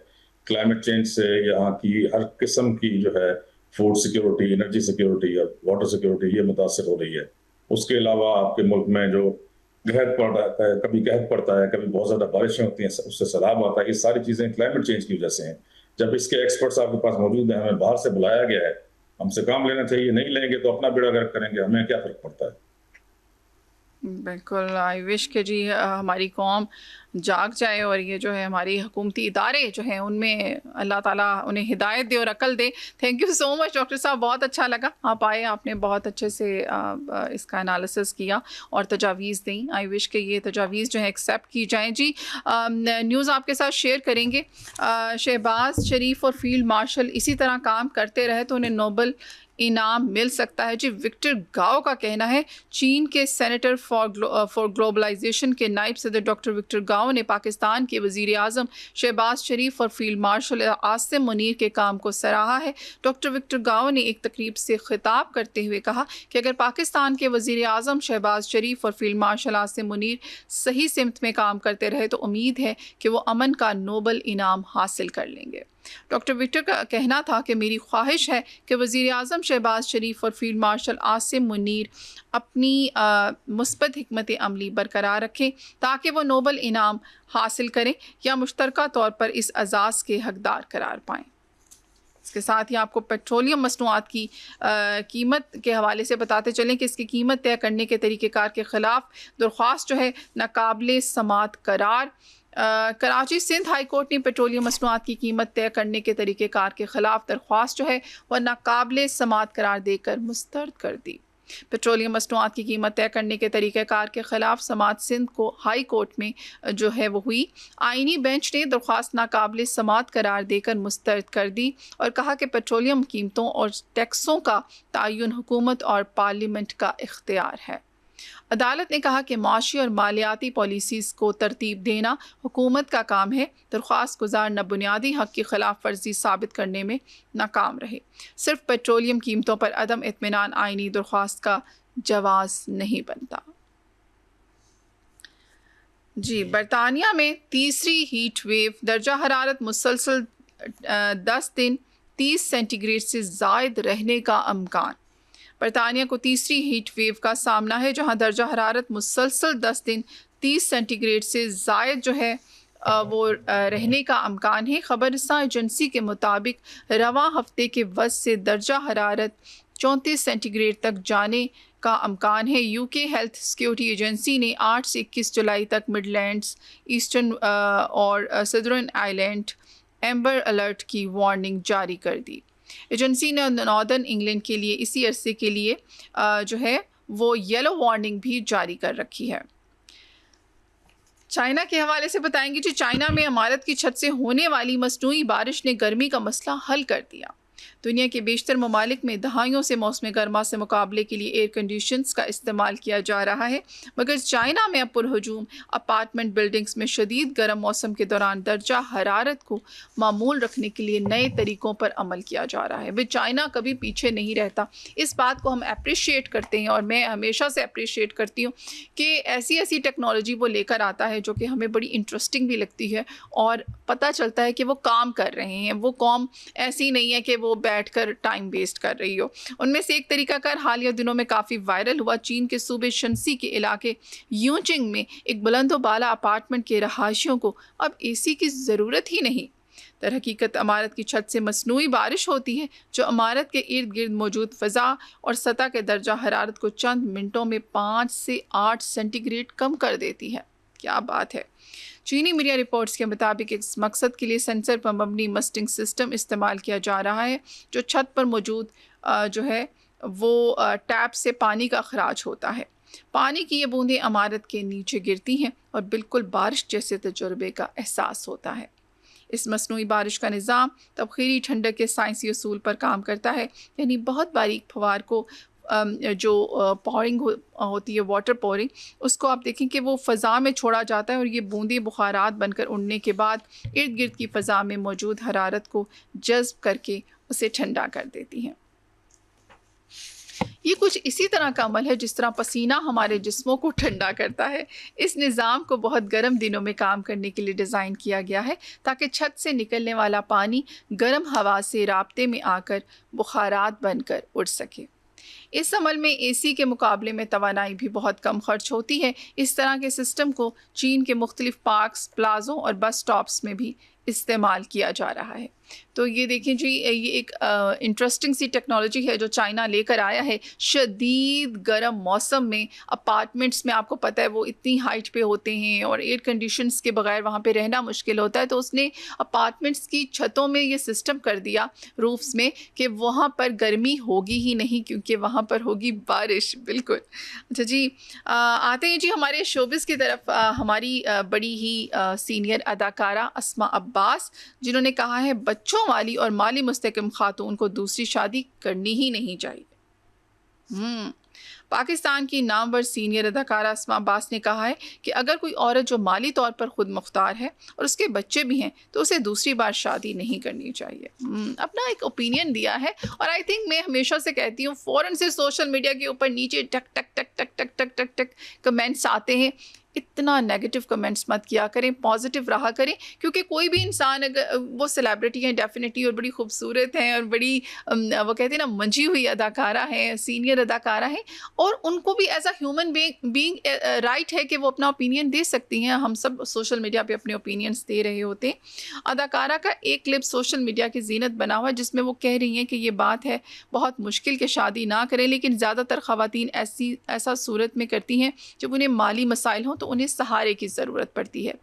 क्लाइमेट चेंज से यहाँ की हर किस्म की जो है फूड सिक्योरिटी, एनर्जी सिक्योरिटी और वाटर सिक्योरिटी ये मुतासर हो रही है। उसके अलावा आपके मुल्क में जो कहत पड़ता है, कभी कहत पड़ता है, कभी बहुत ज्यादा बारिशें होती हैं, उससे सैलाब आता है। ये सारी चीजें क्लाइमेट चेंज की वजह से हैं। जब इसके एक्सपर्ट्स आपके पास मौजूद हैं, हमें बाहर से बुलाया गया है, हमसे काम लेना चाहिए। नहीं लेंगे तो अपना बेड़ा गर्क करेंगे, हमें क्या फर्क पड़ता है। बिल्कुल, आई विश कि जी हमारी कौम जाग जाए और ये जो है हमारी हुकूमती इदारे जो हैं उनमें अल्लाह ताला उन्हें हिदायत दे और अकल दे। Thank you so much doctor साहब, बहुत अच्छा लगा आप आए, आपने बहुत अच्छे से इसका एनालिसिस किया और तजावीज़ दी। आई विश कि ये तजावीज़ जो है एक्सेप्ट की जाएँ। जी न्यूज़ आपके साथ शेयर करेंगे। शहबाज शरीफ और फील्ड मार्शल इसी तरह काम करते रहे तो उन्हें नोबल इनाम मिल सकता है। जी विक्टर गाओ का कहना है। चीन के सेनेटर फॉर ग्लोबलाइजेशन के नायब सदर डॉक्टर विक्टर गाओ ने पाकिस्तान के वज़ीर आज़म शहबाज शरीफ और फील्ड मार्शल आसिम मुनीर के काम को सराहा है। डॉक्टर विक्टर गाओ ने एक तकरीब से खिताब करते हुए कहा कि अगर पाकिस्तान के वज़ीर आज़म शहबाज शरीफ और फील्ड मार्शल आसिम मुनीर सही सिमत में काम करते रहे तो उम्मीद है कि वो अमन का नोबल इनाम हासिल कर लेंगे। डॉक्टर विक्टर का कहना था कि मेरी ख्वाहिश है कि वज़ीर आज़म शहबाज शरीफ और फील्ड मार्शल आसिम मुनीर अपनी मुस्बत हिकमत अमली बरकरार रखें ताकि वो नोबल इनाम हासिल करें या मुश्तरका तौर पर इस एजाज़ के हकदार करार पाएँ। इसके साथ ही आपको पेट्रोलियम मसनूआत की कीमत के हवाले से बताते चलें कि इसकी कीमत तय करने के तरीक़ेकार के ख़िलाफ़ दरख्वास्त जो है नाकाबिले समात करार। कराची सिंध हाई कोर्ट ने पेट्रोलियम मसनूआत की कीमत तय करने के तरीक़ेकार के ख़िलाफ़ दरख्वास्त जो है वह नाकाबिले समात करार देकर मुस्तरद कर दी। पेट्रोलियम मसनूआत की कीमत तय करने के तरीक़ेकार के ख़िलाफ़ समात सिंध को हाई कोर्ट में जो है वो हुई। आइनी बेंच ने दरख्वास्त नाकाबिले समात करार देकर मुस्तरद कर दी और कहा कि पेट्रोलियम कीमतों और टैक्सों का तयन हुकूमत और पार्लियामेंट का इख्तियार है। अदालत ने कहा कि माशी और मालियाती पॉलिसीज़ को तरतीब देना हुकूमत का काम है। दरख्वास्त गुजार न बुनियादी हक़ की खिलाफ वर्जी साबित करने में नाकाम रहे। सिर्फ पेट्रोलियम कीमतों पर अदम इत्मीनान आइनी दरख्वास्त का जवाज़ नहीं बनता। जी बरतानिया में तीसरी हीट वेव, दर्जा हरारत मुसलसल 10 दिन 30 सेंटीग्रेड से ज़ायद रहने का अमकान। बरतानिया को तीसरी हीट वेव का सामना है जहां दर्जा हरारत मुसलसल 10 दिन 30 सेंटीग्रेड से ज़ायद जो है वो रहने का अमकान है। ख़बरसां एजेंसी के मुताबिक रवां हफ्ते के वस्त से दर्जा हरारत 34 सेंटीग्रेड तक जाने का अमकान है। यूके हेल्थ सिक्योरिटी एजेंसी ने 8 से 21 जुलाई तक मिडलैंड्स, ईस्टर्न और सदर्न आइलैंड एम्बर अलर्ट की वार्निंग जारी कर दी। एजेंसी ने नॉर्दर्न इंग्लैंड के लिए इसी अरसे के लिए जो है वो येलो वार्निंग भी जारी कर रखी है। चाइना के हवाले से बताएंगे जी, चाइना में इमारत की छत से होने वाली मसनूई बारिश ने गर्मी का मसला हल कर दिया। दुनिया के बेशतर ममालिक में दहाइयों से मौसम गर्मा से मुकाबले के लिए एयर कंडीशंस का इस्तेमाल किया जा रहा है, मगर चाइना में अब पुरहजूम अपार्टमेंट बिल्डिंग्स में शदीद गर्म मौसम के दौरान दर्जा हरारत को मामूल रखने के लिए नए तरीक़ों पर अमल किया जा रहा है। वे चाइना कभी पीछे नहीं रहता, इस बात को हम अप्रिशिएट करते हैं और मैं हमेशा से अप्रिशिएट करती हूँ कि ऐसी ऐसी टेक्नोलॉजी वो लेकर आता है जो कि हमें बड़ी इंटरेस्टिंग भी लगती है और पता चलता है कि वो काम कर रहे हैं। वो कौम ऐसी नहीं है कि वो बैठकर टाइम वेस्ट कर रही हो। उनमें से एक तरीकाकार हालिया दिनों में काफ़ी वायरल हुआ। चीन के सूबे शंसी के इलाके यूचिंग में एक बुलंदोबाला अपार्टमेंट के रहायशियों को अब एसी की ज़रूरत ही नहीं। दर हकीकत इमारत की छत से मसनूई बारिश होती है जो इमारत के इर्द गिर्द मौजूद फ़ज़ा और सतह के दर्जा हरारत को चंद मिनटों में 5 से 8 सेंटीग्रेड कम कर देती है। क्या बात है। चीनी मीडिया रिपोर्ट्स के मुताबिक इस मकसद के लिए सेंसर पर मबनी मस्टिंग सिस्टम इस्तेमाल किया जा रहा है जो छत पर मौजूद जो है वो टैप से पानी का अखराज होता है। पानी की ये बूंदें इमारत के नीचे गिरती हैं और बिल्कुल बारिश जैसे तजुर्बे का एहसास होता है। इस मसनूई बारिश का निज़ाम तबखीरी ठंडक के साइंसी उसूल पर काम करता है, यानी बहुत बारीक फवार को जो पॉरिंग होती है, वाटर पॉरिंग, उसको आप देखें कि वो फ़ज़ा में छोड़ा जाता है और ये बूंदें बुखारात बनकर उड़ने के बाद इर्द गिर्द की फ़ज़ा में मौजूद हरारत को जज़्ब करके उसे ठंडा कर देती हैं। ये कुछ इसी तरह का अमल है जिस तरह पसीना हमारे जिस्मों को ठंडा करता है। इस निज़ाम को बहुत गर्म दिनों में काम करने के लिए डिज़ाइन किया गया है ताकि छत से निकलने वाला पानी गर्म हवा से राब्ते में आकर बुखारात बनकर उड़ सके। इस अमल में एसी के मुकाबले में तवानाई भी बहुत कम खर्च होती है। इस तरह के सिस्टम को चीन के मुख्तलिफ पार्क्स, प्लाज़ों और बस स्टॉप्स में भी इस्तेमाल किया जा रहा है। तो ये देखें जी, ये एक इंटरेस्टिंग सी टेक्नोलॉजी है जो चाइना लेकर आया है। शदीद गर्म मौसम में अपार्टमेंट्स में, आपको पता है वो इतनी हाइट पे होते हैं और एयर कंडीशंस के बगैर वहाँ पे रहना मुश्किल होता है, तो उसने अपार्टमेंट्स की छतों में ये सिस्टम कर दिया, रूफ्स में, कि वहाँ पर गर्मी होगी ही नहीं क्योंकि वहाँ पर होगी बारिश। बिल्कुल। अच्छा जी, आते हैं जी हमारे शोबिस की तरफ। हमारी बड़ी ही सीनियर अदाकारा अस्मा अब्बास, जिन्होंने कहा है बच्चों वाली और माली मुस्तकम खातून को दूसरी शादी करनी ही नहीं चाहिए। पाकिस्तान की नामवर सीनियर अदाकारा अस्मा अब्बास ने कहा है कि अगर कोई औरत जो माली तौर पर खुद मुख्तार है और उसके बच्चे भी हैं तो उसे दूसरी बार शादी नहीं करनी चाहिए। अपना एक ओपिनियन दिया है, और आई थिंक मैं हमेशा से कहती हूँ फ़ौरन से सोशल मीडिया के ऊपर नीचे टक टक टक टक टक टक टक टक कमेंट्स आते हैं। इतना नेगेटिव कमेंट्स मत किया करें, पॉजिटिव रहा करें, क्योंकि कोई भी इंसान, अगर वो सेलिब्रिटी हैं डेफिनेटली और बड़ी खूबसूरत हैं और बड़ी वो कहते हैं ना मंजी हुई अदाकारा हैं, सीनियर अदाकारा हैं, और उनको भी as a human being right है कि वो अपना ओपिनियन दे सकती हैं। हम सब सोशल मीडिया पे अपने ओपिनियंस दे रहे होते हैं। अदाकारा का एक क्लिप सोशल मीडिया की जीनत बना हुआ है जिसमें वो कह रही हैं कि ये बात है बहुत मुश्किल के शादी ना करें, लेकिन ज़्यादातर ख़वातीन ऐसा सूरत में करती हैं जब उन्हें माली मसाइल हों तो उन्हें सहारे की ज़रूरत पड़ती है।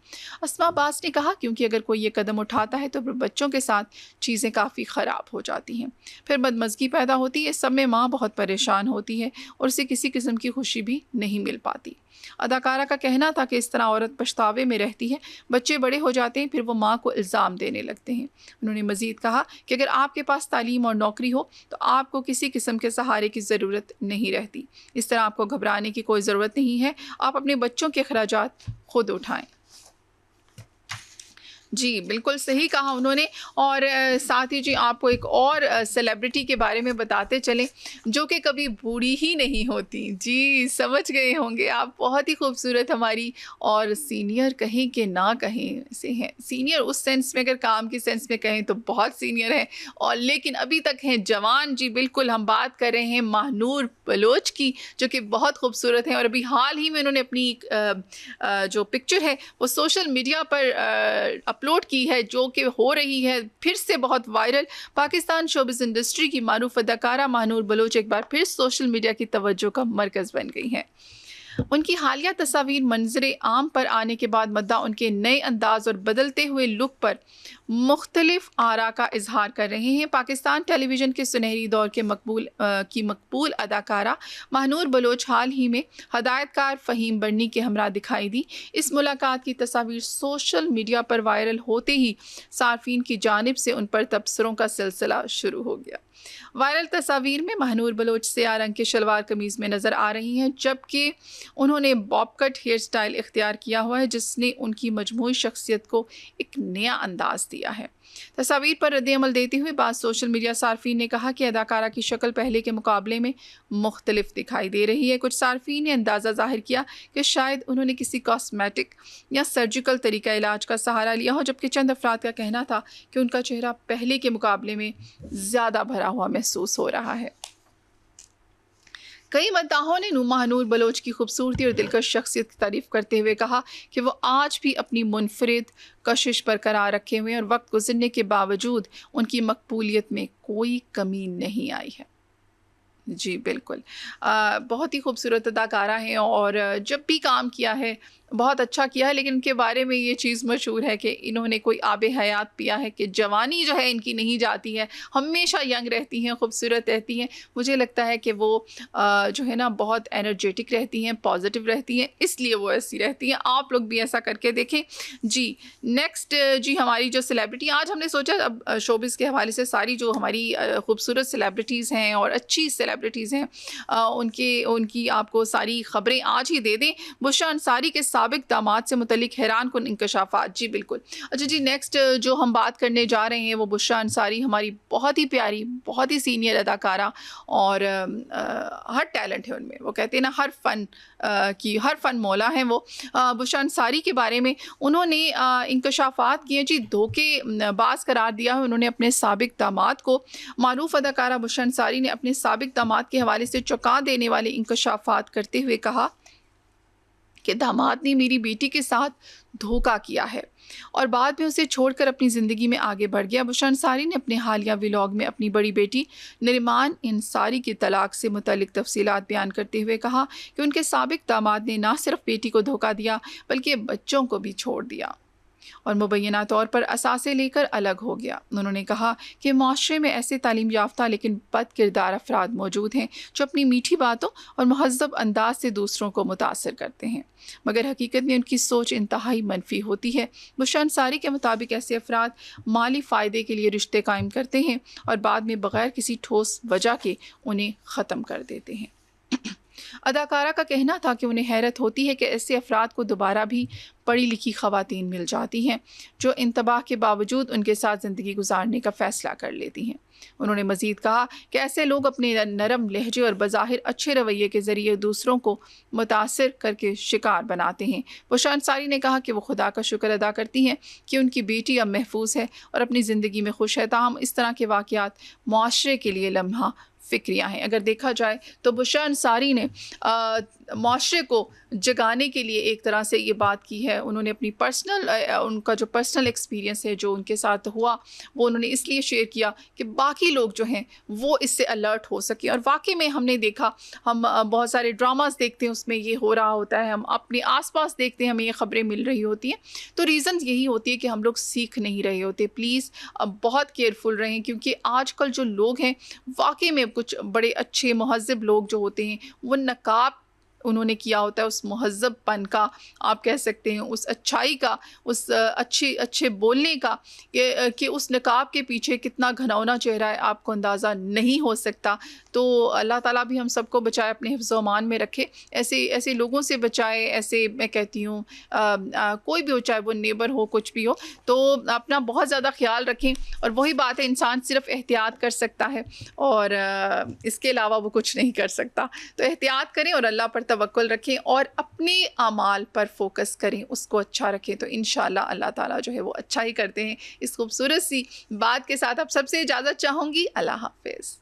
अस्मा अब्बास ने कहा क्योंकि अगर कोई ये कदम उठाता है तो फिर बच्चों के साथ चीज़ें काफ़ी ख़राब हो जाती हैं, फिर बदमज़गी पैदा होती है, सब में माँ बहुत परेशान होती है और उसे किसी किस्म की खुशी भी नहीं मिल पाती। अदाकारा का कहना था कि इस तरह औरत पछतावे में रहती है, बच्चे बड़े हो जाते हैं, फिर वो माँ को इल्ज़ाम देने लगते हैं। उन्होंने मज़ीद कहा कि अगर आपके पास तालीम और नौकरी हो तो आपको किसी किस्म के सहारे की ज़रूरत नहीं रहती। इस तरह आपको घबराने की कोई ज़रूरत नहीं है, आप अपने बच्चों के अखराजात खुद उठाएं। जी बिल्कुल सही कहा उन्होंने। और साथ ही जी आपको एक और सेलिब्रिटी के बारे में बताते चलें जो कि कभी बूढ़ी ही नहीं होती। जी समझ गए होंगे आप, बहुत ही खूबसूरत हमारी, और सीनियर कहें कि ना कहें से हैं। सीनियर उस सेंस में, अगर काम की सेंस में कहें तो बहुत सीनियर हैं, और लेकिन अभी तक हैं जवान। जी बिल्कुल, हम बात कर रहे हैं महानूर बलोच की, जो कि बहुत खूबसूरत हैं, और अभी हाल ही में उन्होंने अपनी जो पिक्चर है वो सोशल मीडिया पर अपलोड की है, जो कि हो रही है फिर से बहुत वायरल। पाकिस्तान शोबिज़ इंडस्ट्री की मारूफ अदाकारा महानूर बलोच एक बार फिर सोशल मीडिया की तवज्जो का मरकज़ बन गई हैं। उनकी हालिया तस्वीर मंजरे आम पर आने के बाद मद्दा उनके नए अंदाज और बदलते हुए लुक पर मुख्तलिफ आरा का इजहार कर रहे हैं। पाकिस्तान टेलीविज़न के सुनहरी दौर के मकबूल अदाकारा महानूर बलोच हाल ही में हदायतकार फ़हीम बर्नी के हमरा दिखाई दी। इस मुलाकात की तस्वीर सोशल मीडिया पर वायरल होते ही सार्फिन की जानिब से उन पर तबसरों का सिलसिला शुरू हो गया। वायरल तस्वीर में महानूर बलोच सियाह रंग के शलवार कमीज़ में नज़र आ रही हैं, जबकि उन्होंने बॉब कट हेयर स्टाइल इख्तियार किया हुआ है जिसने उनकी मजमूई शख्सियत को एक नया अंदाज़ दिया है। तस्वीर पर रद्द-ए-अमल देते हुए बाद सोशल मीडिया सार्फिन ने कहा कि अदाकारा की शक्ल पहले के मुकाबले में मुख्तलिफ दिखाई दे रही है। कुछ सार्फिन ने अंदाज़ा ज़ाहिर किया कि शायद उन्होंने किसी कॉस्मेटिक या सर्जिकल तरीका इलाज का सहारा लिया हो, जबकि चंद अफराद का कहना था कि उनका चेहरा पहले के मुकाबले में ज़्यादा भरा हुआ महसूस हो रहा है। कई मद्दाहों ने महानूर बलोच की खूबसूरती और दिलकश शख्सियत की तारीफ़ करते हुए कहा कि वो आज भी अपनी मुनफरिद कशिश बरकरार रखे हुए हैं और वक्त गुजरने के बावजूद उनकी मकबूलियत में कोई कमी नहीं आई है। जी बिल्कुल, बहुत ही खूबसूरत अदाकारा हैं और जब भी काम किया है बहुत अच्छा किया है, लेकिन इनके बारे में ये चीज़ मशहूर है कि इन्होंने कोई आब हयात पिया है कि जवानी जो है इनकी नहीं जाती है, हमेशा यंग रहती हैं, खूबसूरत रहती हैं। मुझे लगता है कि वो जो है ना बहुत एनर्जेटिक रहती हैं, पॉजिटिव रहती हैं, इसलिए वो ऐसी रहती हैं। आप लोग भी ऐसा करके देखें। जी नेक्स्ट जी हमारी जो सेलिब्रिटी, आज हमने सोचा अब शोबिज़ के हवाले से सारी जो हमारी खूबसूरत सेलिब्रिटीज़ हैं और अच्छी सेलिब्रिटीज़ हैं उनकी आपको सारी ख़बरें आज ही दे दें। बुशरा अंसारी के साबिक दामाद से मुतल्लिक हैरान कुन इंकशाफात। जी बिल्कुल। अच्छा जी, नेक्स्ट जो हम बात करने जा रहे हैं वो बुशरा अंसारी, हमारी बहुत ही प्यारी, बहुत ही सीनियर अदाकारा, और हर टैलेंट है उनमें। वो कहते हैं ना हर फ़न मौला हैं वो। बुशरा अंसारी के बारे में उन्होंने इंकशाफात किए जी, धोखेबाज करार दिया है उन्होंने अपने साबिक दामाद को। मारूफ अदाकारा बुशरा अंसारी ने अपने साबिक दामाद के हवाले से चौंका देने वाले इंकशाफात करते हुए कहा कि दामाद ने मेरी बेटी के साथ धोखा किया है और बाद में उसे छोड़कर अपनी ज़िंदगी में आगे बढ़ गया। बुशरा अंसारी ने अपने हालिया व्लॉग में अपनी बड़ी बेटी नरिमान अंसारी की तलाक से मुतल्लिक तफसीलात बयान करते हुए कहा कि उनके साबिक दामाद ने ना सिर्फ बेटी को धोखा दिया बल्कि बच्चों को भी छोड़ दिया और मुबैना तौर पर असासे लेकर अलग हो गया। उन्होंने कहा कि माशरे में ऐसे तालीम याफ्ता लेकिन बद किरदार अफराद मौजूद हैं जो अपनी मीठी बातों और महज़्ज़ब अंदाज से दूसरों को मुतासर करते हैं, मगर हकीकत में उनकी सोच इंतहाई मनफी होती है। बुशरा अंसारी के मुताबिक ऐसे अफराद माली फ़ायदे के लिए रिश्ते कायम करते हैं और बाद में बग़ैर किसी ठोस वजह के उन्हें ख़त्म कर देते हैं। अदाकारा का कहना था कि उन्हें हैरत होती है कि ऐसे अफराद को दोबारा भी पढ़ी लिखी ख़वातीन मिल जाती हैं जो इंतबाह के बावजूद उनके साथ ज़िंदगी गुजारने का फ़ैसला कर लेती हैं। उन्होंने मज़ीद कहा कि ऐसे लोग अपने नरम लहजे और बज़ाहिर अच्छे रवैये के ज़रिए दूसरों को मुतासिर करके शिकार बनाते हैं। बुशरा अंसारी ने कहा कि वो खुदा का शुक्र अदा करती हैं कि उनकी बेटी अब महफूज है और अपनी ज़िंदगी में खुश है, ताहम इस तरह के वाक़यात मुआशरे के लिए लम्हा फ़िक्रियाँ हैं। अगर देखा जाए तो बुशरा अंसारी ने मुआशरे को जगाने के लिए एक तरह से ये बात की है। उन्होंने अपनी उनका जो पर्सनल एक्सपीरियंस है जो उनके साथ हुआ वो उन्होंने इसलिए शेयर किया कि बाकी लोग जो हैं वो इससे अलर्ट हो सकें। और वाकई में हमने देखा, हम बहुत सारे ड्रामास देखते हैं उसमें ये हो रहा होता है, हम अपने आसपास देखते हैं हमें ये ख़बरें मिल रही होती हैं, तो रीज़न यही होती है कि हम लोग सीख नहीं रहे होते। प्लीज़ अब बहुत केयरफुल रहें क्योंकि आजकल जो लोग हैं वाकई में कुछ बड़े अच्छे महज़्ज़ब लोग जो होते हैं वो नकाब उन्होंने किया होता है, उस महज़्ज़बपन का आप कह सकते हैं, उस अच्छाई का, उस अच्छे बोलने का कि उस नकाब के पीछे कितना घनौना चेहरा है आपको अंदाज़ा नहीं हो सकता। तो अल्लाह ताला भी हम सबको बचाए, अपने हिफ्ज़ अमान में रखे, ऐसे लोगों से बचाए। ऐसे मैं कहती हूँ कोई भी हो, चाहे वो नेबर हो, कुछ भी हो, तो अपना बहुत ज़्यादा ख्याल रखें। और वही बात है, इंसान सिर्फ एहतियात कर सकता है और इसके अलावा वो कुछ नहीं कर सकता। तो एहतियात करें और अल्लाह पर तवक्कुल रखें और अपने अमाल पर फोकस करें, उसको अच्छा रखें, तो इंशाअल्लाह अल्लाह ताला जो है वो अच्छा ही करते हैं। इस खूबसूरत सी बात के साथ आप सबसे इजाज़त चाहूँगी। अल्लाह हाफ़िज़।